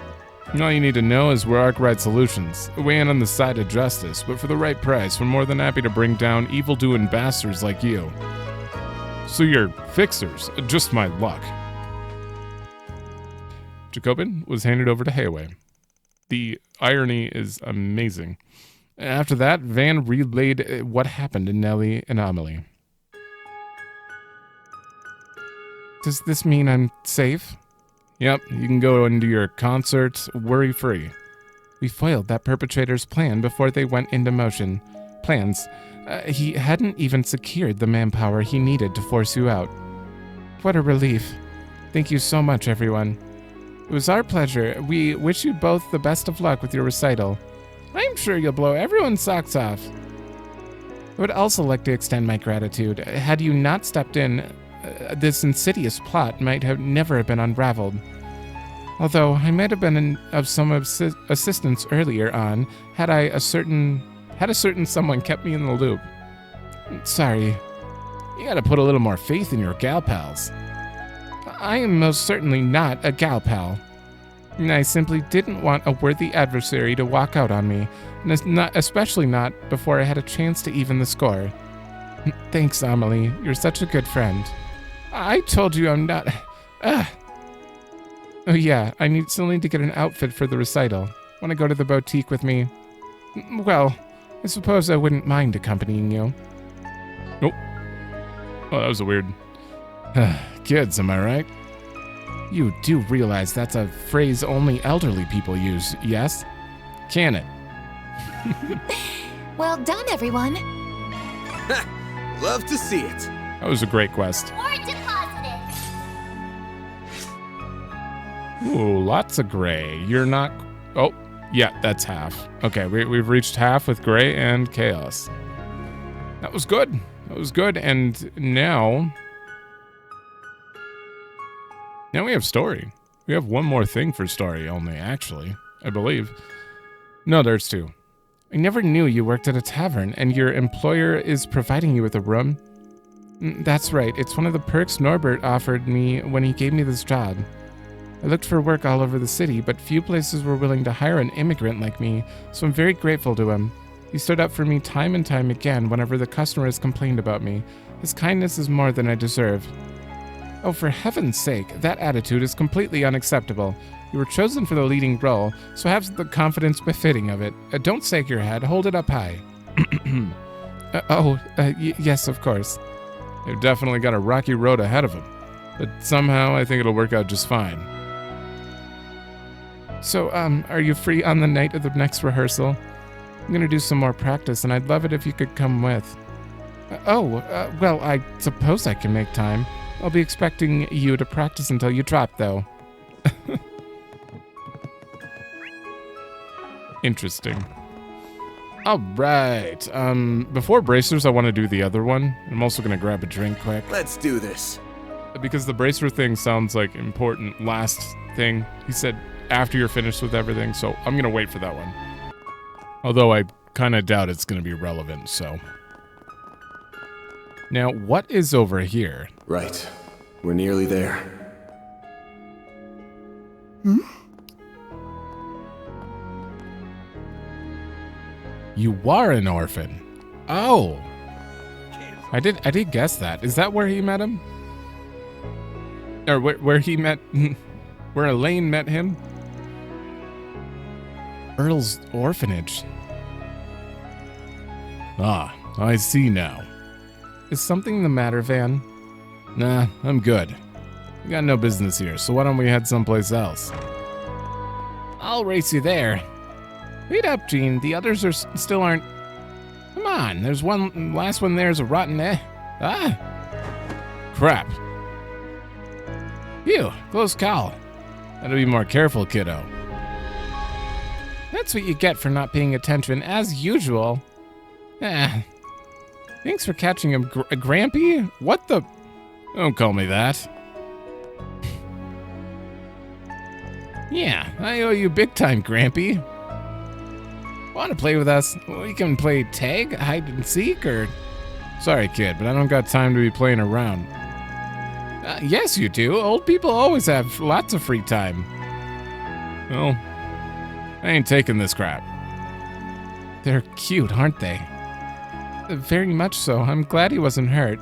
All you need to know is we're Arkride Solutions. Weigh in on the side of justice, but for the right price, we're more than happy to bring down evil-doing bastards like you. So you're fixers. Just my luck. Jacobin was handed over to Hayway. The irony is amazing. After that, Van relayed what happened to Nellie and Amelie. Does this mean I'm safe? Yep, you can go and do your concert worry-free. We foiled that perpetrator's plan before they went into motion. Plans. He hadn't even secured the manpower he needed to force you out. What a relief. Thank you so much, everyone. It was our pleasure. We wish you both the best of luck with your recital. I'm sure you'll blow everyone's socks off. I would also like to extend my gratitude. Had you not stepped in, this insidious plot might have never been unraveled. Although I might have been of some assistance earlier on, had a certain someone kept me in the loop. Sorry. You gotta put a little more faith in your gal pals. I am most certainly not a gal pal. I simply didn't want a worthy adversary to walk out on me, and especially not before I had a chance to even the score. Thanks, Amelie. You're such a good friend. I told you I'm not... Oh yeah, I still need to get an outfit for the recital. Want to go to the boutique with me? Well, I suppose I wouldn't mind accompanying you. Nope. Oh, that was a weird... Kids, am I right? You do realize that's a phrase only elderly people use, yes? Can it? Well done, everyone. Love to see it. That was a great quest. Or deposited. Ooh, lots of gray. You're not... Oh, yeah, that's half. Okay, we've reached half with gray and chaos. That was good. That was good, and now... Now we have story. We have one more thing for story only, actually. I believe. No, there's two. I never knew you worked at a tavern, and your employer is providing you with a room. That's right. It's one of the perks Norbert offered me when he gave me this job. I looked for work all over the city, but few places were willing to hire an immigrant like me, so I'm very grateful to him. He stood up for me time and time again whenever the customers complained about me. His kindness is more than I deserve. Oh, for heaven's sake, that attitude is completely unacceptable. You were chosen for the leading role, so have the confidence befitting of it. Don't shake your head, hold it up high. Yes, of course. They've definitely got a rocky road ahead of them, but somehow I think it'll work out just fine. So, are you free on the night of the next rehearsal? I'm gonna do some more practice, and I'd love it if you could come with. Well, I suppose I can make time. I'll be expecting you to practice until you drop, though. Interesting. All right. Before bracers, I want to do the other one. I'm also going to grab a drink quick. Let's do this. Because the bracer thing sounds like important last thing. He said after you're finished with everything, so I'm going to wait for that one. Although I kind of doubt it's going to be relevant, so. Now, what is over here? Right. We're nearly there. Hmm? You are an orphan. Oh. I did guess that. Is that where he met him? Or where he met... where Elaine met him? Earl's orphanage. Ah, I see now. Is something the matter, Van? Nah, I'm good. We got no business here, so why don't we head someplace else? I'll race you there. Wait up, Gene. The others still aren't... Come on, there's one... Last one there's a rotten Ah! Crap. Phew, close call. Gotta be more careful, kiddo. That's what you get for not paying attention, as usual. Thanks for catching him, Grampy? What the... Don't call me that. Yeah, I owe you big time, Grampy. Want to play with us? We can play tag, hide and seek, or... Sorry, kid, but I don't got time to be playing around. Yes, you do. Old people always have lots of free time. Well, I ain't taking this crap. They're cute, aren't they? Very much so. I'm glad he wasn't hurt.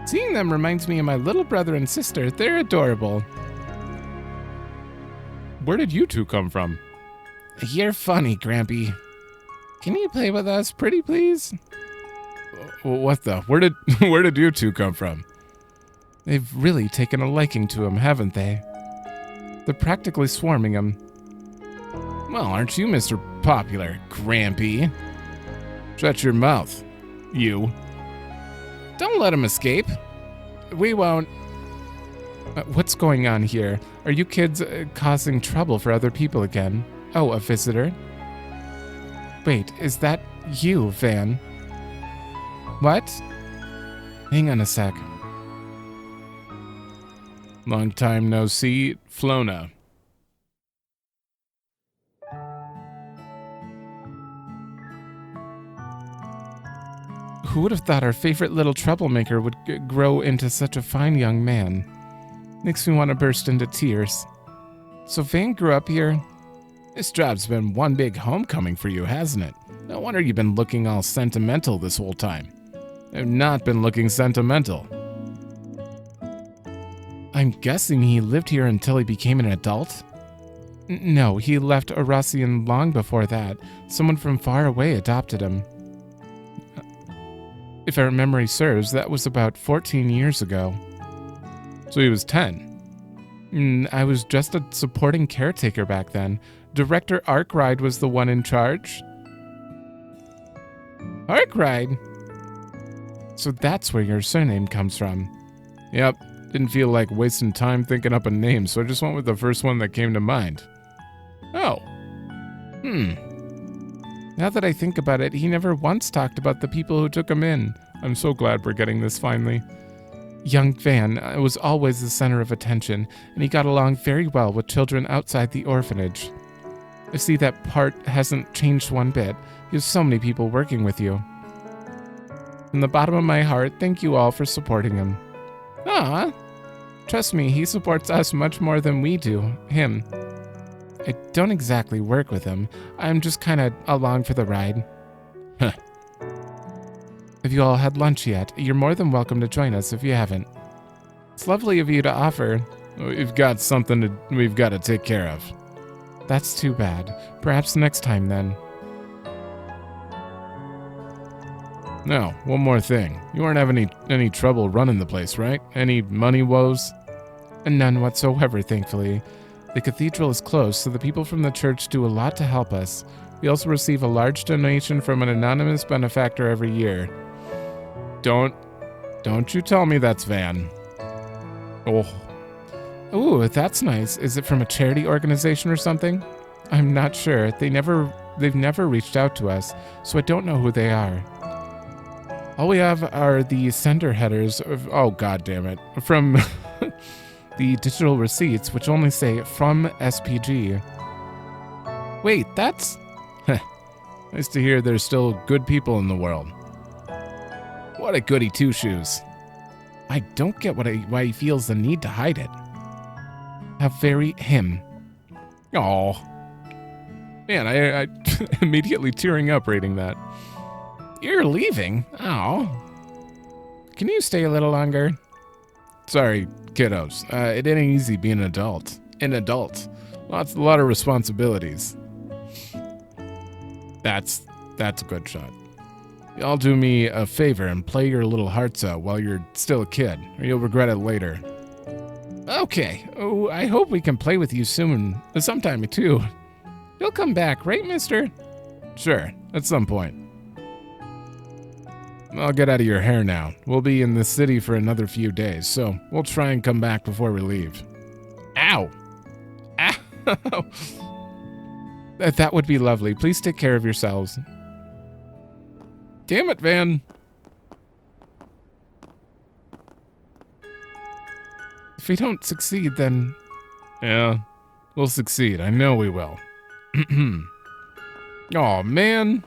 Seeing them reminds me of my little brother and sister. They're adorable. Where did you two come from? You're funny, Grampy. Can you play with us, pretty please? What the? Where did you two come from? They've really taken a liking to him, haven't they? They're practically swarming him. Well, aren't you Mr. Popular, Grampy? Shut your mouth, you. Don't let him escape. We won't. What's going on here? Are you kids causing trouble for other people again? Oh, a visitor? Wait, is that you, Van? What? Hang on a sec. Long time no see, Flona. Who would have thought our favorite little troublemaker would grow into such a fine young man? Makes me want to burst into tears. So Van grew up here? This job's been one big homecoming for you, hasn't it? No wonder you've been looking all sentimental this whole time. I've not been looking sentimental. I'm guessing he lived here until he became an adult? No, he left Oración long before that. Someone from far away adopted him. If our memory serves, that was about 14 years ago. So he was 10. I was just a supporting caretaker back then. Director Arkride was the one in charge. Arkride? So that's where your surname comes from. Yep, didn't feel like wasting time thinking up a name, so I just went with the first one that came to mind. Oh. Now that I think about it, he never once talked about the people who took him in. I'm so glad we're getting this finally. Young Van was always the center of attention, and he got along very well with children outside the orphanage. I see that part hasn't changed one bit. You have so many people working with you. From the bottom of my heart, thank you all for supporting him. Ah, trust me, he supports us much more than we do him. I don't exactly work with him. I'm just kind of along for the ride. Huh. Have you all had lunch yet? You're more than welcome to join us if you haven't. It's lovely of you to offer. We've got something we've got to take care of. That's too bad. Perhaps next time then. Now, one more thing. You aren't having any trouble running the place, right? Any money woes? None whatsoever, thankfully. The cathedral is closed, so the people from the church do a lot to help us. We also receive a large donation from an anonymous benefactor every year. Don't you tell me that's Van. Oh. Ooh, that's nice. Is it from a charity organization or something? I'm not sure. They've never reached out to us, so I don't know who they are. All we have are the sender headers of, oh god damn it, from the digital receipts, which only say from SPG. Wait, that's... Nice to hear there's still good people in the world. What a goody two-shoes. I don't get why he feels the need to hide it. How very him. Oh, man, I immediately tearing up reading that. You're leaving? Oh. Can you stay a little longer? Sorry, kiddos. It ain't easy being an adult. A lot of responsibilities. That's a good shot. Y'all do me a favor and play your little hearts out while you're still a kid, or you'll regret it later. Okay. Oh, I hope we can play with you soon. Sometime, too. You'll come back, right, mister? Sure, at some point. I'll get out of your hair now. We'll be in the city for another few days, so we'll try and come back before we leave. Ow! Ow! That would be lovely. Please take care of yourselves. Damn it, Van. If we don't succeed, then... Yeah, we'll succeed. I know we will. Oh man.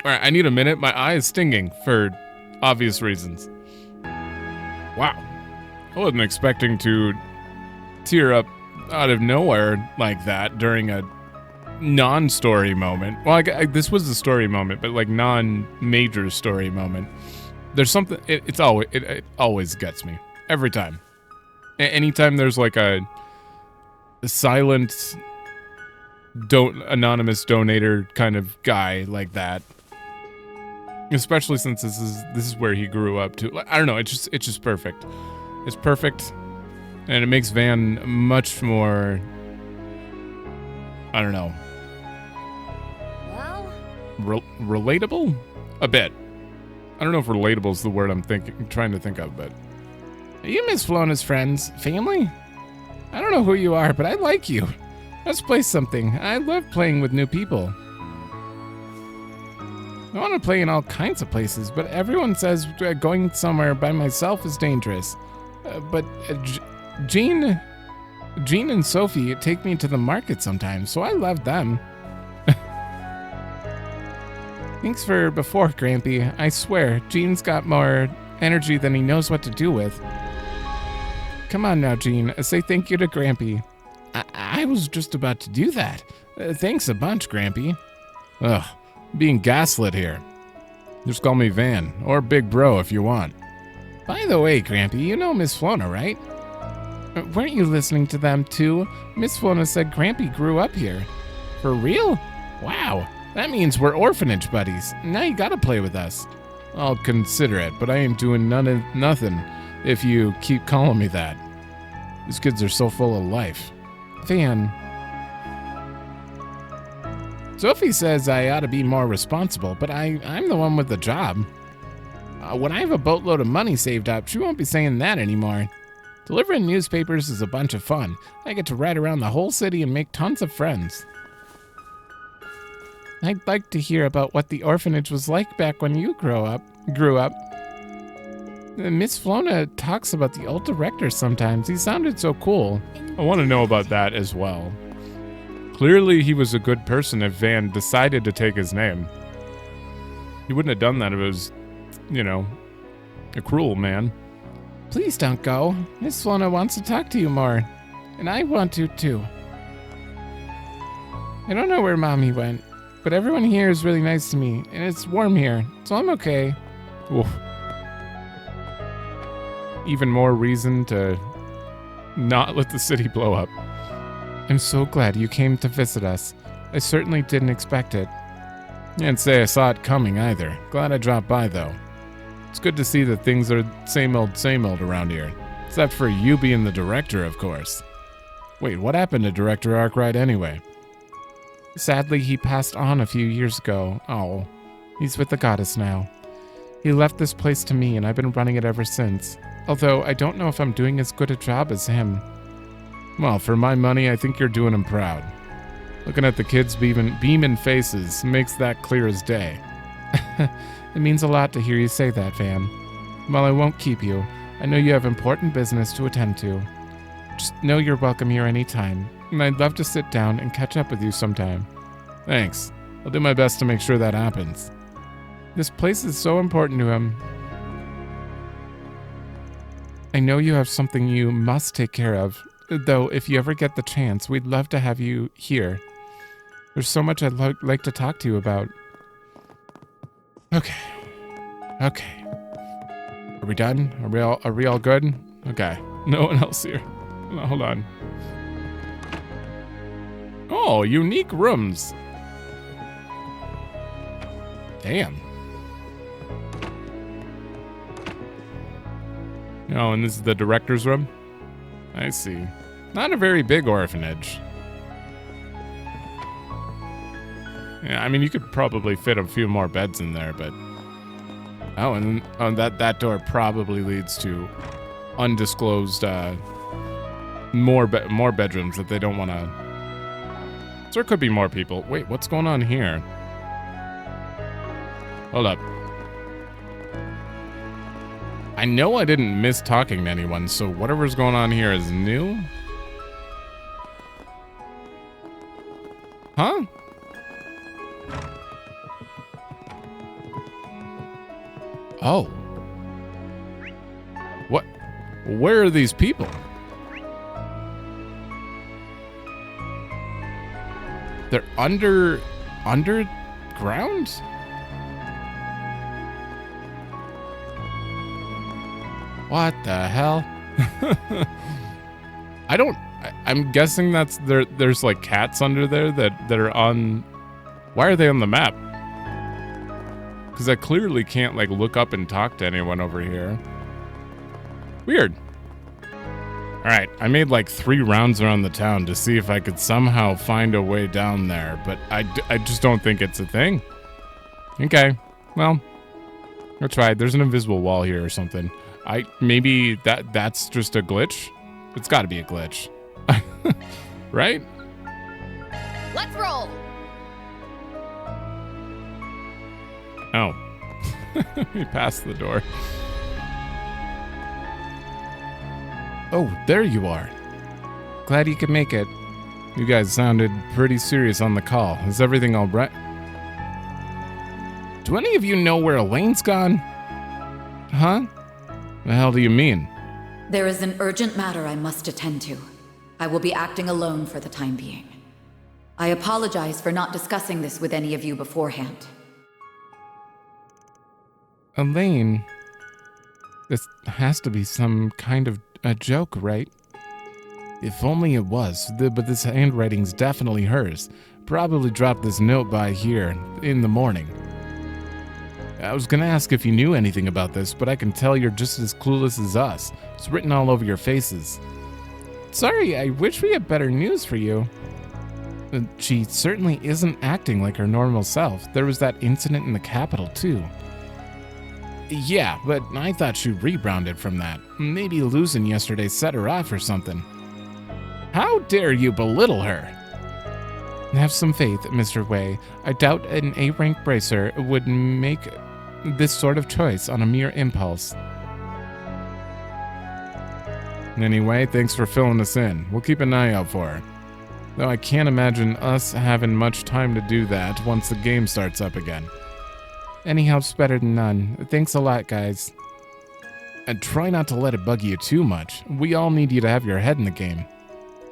Alright, I need a minute. My eye is stinging for obvious reasons. Wow. I wasn't expecting to tear up out of nowhere like that during a non-story moment. Well, this was a story moment, but like non-major story moment. There's something, it always gets me. Every time. Anytime there's like a silent anonymous donator kind of guy like that. Especially since this is where he grew up too. I don't know, it's just perfect. It's perfect. And it makes Van much more, I don't know. Well, relatable? A bit. I don't know if relatable is the word I'm trying to think of, but. Are you Miss Flona's friends? Family? I don't know who you are, but I like you. Let's play something. I love playing with new people. I want to play in all kinds of places, but everyone says going somewhere by myself is dangerous. But Jean and Sophie take me to the market sometimes, so I love them. Thanks for before, Grampy. I swear, Jean's got more energy than he knows what to do with. Come on now, Jean. Say thank you to Grampy. I was just about to do that. Thanks a bunch, Grampy. Ugh, being gaslit here. Just call me Van, or Big Bro if you want. By the way, Grampy, you know Miss Flona, right? Weren't you listening to them, too? Miss Flona said Grampy grew up here. For real? Wow, that means we're orphanage buddies. Now you gotta play with us. I'll consider it, but I ain't doing nothing if you keep calling me that. These kids are so full of life. Van. Sophie says I ought to be more responsible, but I'm the one with the job. When I have a boatload of money saved up, she won't be saying that anymore. Delivering newspapers is a bunch of fun. I get to ride around the whole city and make tons of friends. I'd like to hear about what the orphanage was like back when you grew up. Miss Flona talks about the old director sometimes. He sounded so cool. I want to know about that as well. Clearly he was a good person if Van decided to take his name. He wouldn't have done that if it was, you know, a cruel man. Please don't go. Miss Flona wants to talk to you more. And I want to, too. I don't know where Mommy went, but everyone here is really nice to me, and it's warm here, so I'm okay. Oof. even more reason to not let the city blow up. I'm so glad you came to visit us. I certainly didn't expect it. Can't say I saw it coming either. Glad I dropped by though. It's good to see that things are same old around here. Except for you being the director, of course. Wait, what happened to Director Arkride anyway? Sadly, he passed on a few years ago. Oh, he's with the goddess now. He left this place to me and I've been running it ever since. Although I don't know if I'm doing as good a job as him. Well, for my money, I think you're doing him proud. Looking at the kids' beaming faces makes that clear as day. It means a lot to hear you say that, Van. While I won't keep you, I know you have important business to attend to. Just know you're welcome here anytime, and I'd love to sit down and catch up with you sometime. Thanks. I'll do my best to make sure that happens. This place is so important to him. I know you have something you must take care of, though if you ever get the chance, we'd love to have you here. There's so much I'd like to talk to you about. Okay. Are we done? Are we all good? Okay. No one else here. Hold on. Oh, unique rooms. Damn. Oh, and this is the director's room? I see. Not a very big orphanage. Yeah, I mean, you could probably fit a few more beds in there, but... Oh, and that door probably leads to undisclosed, more bedrooms that they don't want to... So there could be more people. Wait, what's going on here? Hold up. I know I didn't miss talking to anyone, so whatever's going on here is new? Huh? Oh. What? Where are these people? They're underground? What the hell? I'm guessing that's there's like cats under there that are on... Why are they on the map? Because I clearly can't like look up and talk to anyone over here. Weird. Alright, I made like 3 rounds around the town to see if I could somehow find a way down there, but I just don't think it's a thing. Okay, well, I tried. There's an invisible wall here or something. Maybe that's just a glitch? It's gotta be a glitch. Right? Let's roll! Oh. He passed the door. Oh, there you are. Glad you could make it. You guys sounded pretty serious on the call. Is everything all right? Do any of you know where Elaine's gone? Huh? The hell do you mean? There is an urgent matter I must attend to. I will be acting alone for the time being. I apologize for not discussing this with any of you beforehand. Elaine, this has to be some kind of a joke, right? If only it was, but this handwriting's definitely hers. Probably dropped this note by here in the morning. I was gonna ask if you knew anything about this, but I can tell you're just as clueless as us. It's written all over your faces. Sorry, I wish we had better news for you. She certainly isn't acting like her normal self. There was that incident in the capital, too. Yeah, but I thought she rebounded from that. Maybe losing yesterday set her off or something. How dare you belittle her? Have some faith, Mr. Wei. I doubt an A-rank bracer would make this sort of choice on a mere impulse. Anyway, thanks for filling us in. We'll keep an eye out for her. Though I can't imagine us having much time to do that once the game starts up again. Any help's better than none. Thanks a lot, guys. And try not to let it bug you too much. We all need you to have your head in the game.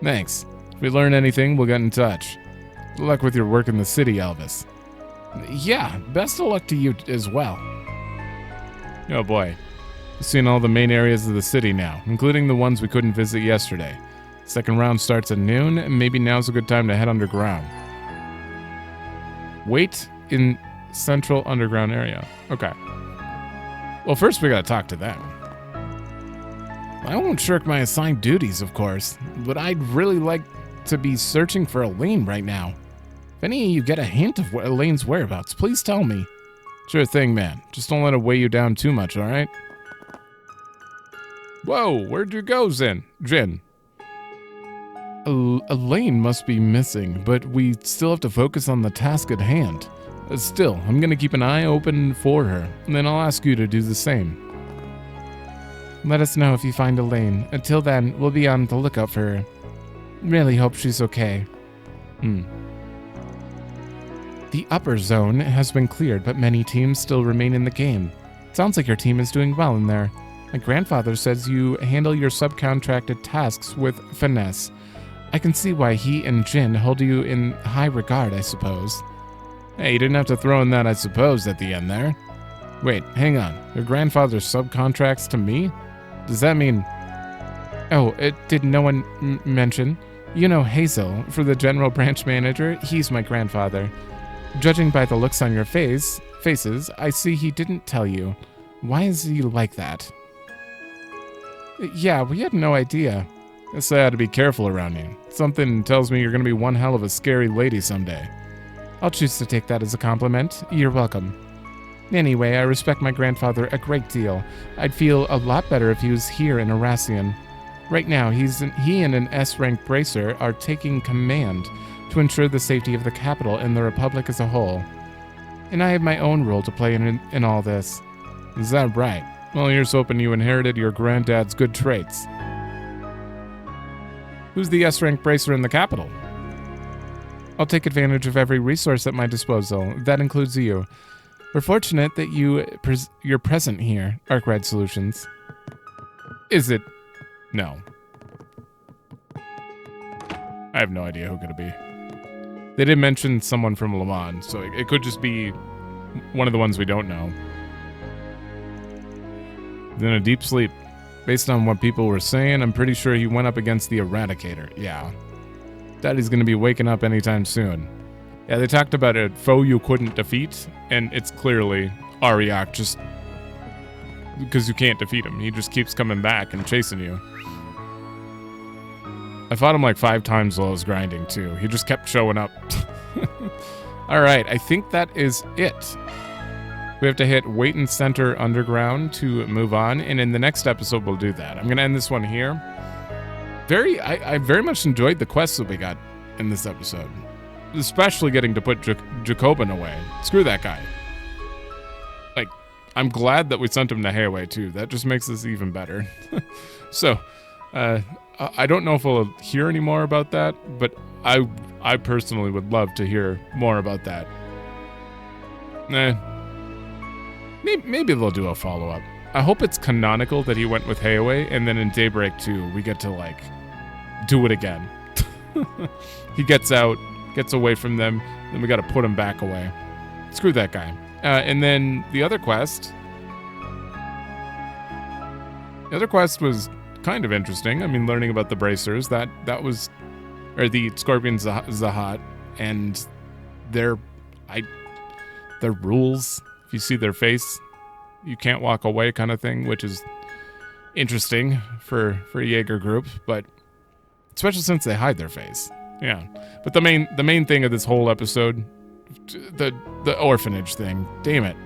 Thanks. If we learn anything, we'll get in touch. Good luck with your work in the city, Elvis. Yeah, best of luck to you as well. Oh boy. We've seen all the main areas of the city now, including the ones we couldn't visit yesterday. Second round starts at noon, and maybe now's a good time to head underground. Wait in central underground area. Okay. Well, first we gotta talk to them. I won't shirk my assigned duties, of course, but I'd really like to be searching for Elaine right now. If any of you get a hint of Elaine's whereabouts, please tell me. Sure thing, man. Just don't let it weigh you down too much, alright? Whoa, where'd you go, Jin? Elaine must be missing, but we still have to focus on the task at hand. Still, I'm gonna keep an eye open for her, and then I'll ask you to do the same. Let us know if you find Elaine. Until then, we'll be on the lookout for her. Really hope she's okay. The upper zone has been cleared, but many teams still remain in the game. Sounds like your team is doing well in there. My grandfather says you handle your subcontracted tasks with finesse. I can see why he and Jin hold you in high regard, I suppose. Hey, you didn't have to throw in that "I suppose" at the end there. Wait, hang on. Your grandfather subcontracts to me? Does that mean... Oh, did no one mention? You know Hazel, for the general branch manager, he's my grandfather. Judging by the looks on your faces, I see he didn't tell you. Why is he like that? Yeah, we had no idea. Guess I ought to be careful around you. Something tells me you're going to be one hell of a scary lady someday. I'll choose to take that as a compliment. You're welcome. Anyway, I respect my grandfather a great deal. I'd feel a lot better if he was here in Oración. Right now, he and an S-rank bracer are taking command to ensure the safety of the capital and the Republic as a whole. And I have my own role to play in all this. Is that right? Well, here's hoping you inherited your granddad's good traits. Who's the S-rank bracer in the capital? I'll take advantage of every resource at my disposal. That includes you. We're fortunate that you're present here, Arkride Solutions. Is it? No. I have no idea who could it be. They did mention someone from Le Mans, so it could just be one of the ones we don't know. Then a deep sleep. Based on what people were saying, I'm pretty sure he went up against the Eradicator. Yeah. Daddy's gonna be waking up anytime soon. Yeah, they talked about a foe you couldn't defeat, and it's clearly Ariak, just because you can't defeat him. He just keeps coming back and chasing you. I fought him like 5 times while I was grinding, too. He just kept showing up. Alright, I think that is it. We have to hit Wait and Center Underground to move on, and in the next episode we'll do that. I'm going to end this one here. I very much enjoyed the quests that we got in this episode. Especially getting to put Jacobin away. Screw that guy. Like, I'm glad that we sent him to Hayway too. That just makes this even better. So, I don't know if we'll hear any more about that, but I personally would love to hear more about that. Maybe they'll do a follow-up. I hope it's canonical that he went with Hayway, and then in Daybreak 2, we get to, like, do it again. He gets out, gets away from them, then we gotta put him back away. Screw that guy. And then the other quest was kind of interesting. I mean, learning about the bracers, that was, or the Scorpion Zahat, and their rules. If you see their face, you can't walk away kind of thing, which is interesting for a Jaeger group, but especially since they hide their face. Yeah. But the main thing of this whole episode, the orphanage thing, damn it.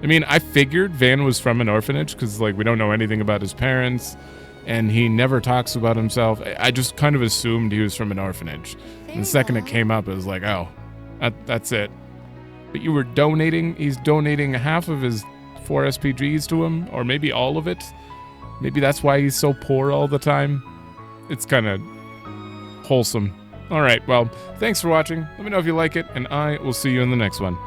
I mean, I figured Van was from an orphanage because, like, we don't know anything about his parents, and he never talks about himself. I just kind of assumed he was from an orphanage. And the second it came up, it was like, oh, that's it. But you were donating, he's donating half of his 4 SPGs to him, or maybe all of it. Maybe that's why he's so poor all the time. It's kind of wholesome. All right, well, thanks for watching. Let me know if you like it, and I will see you in the next one.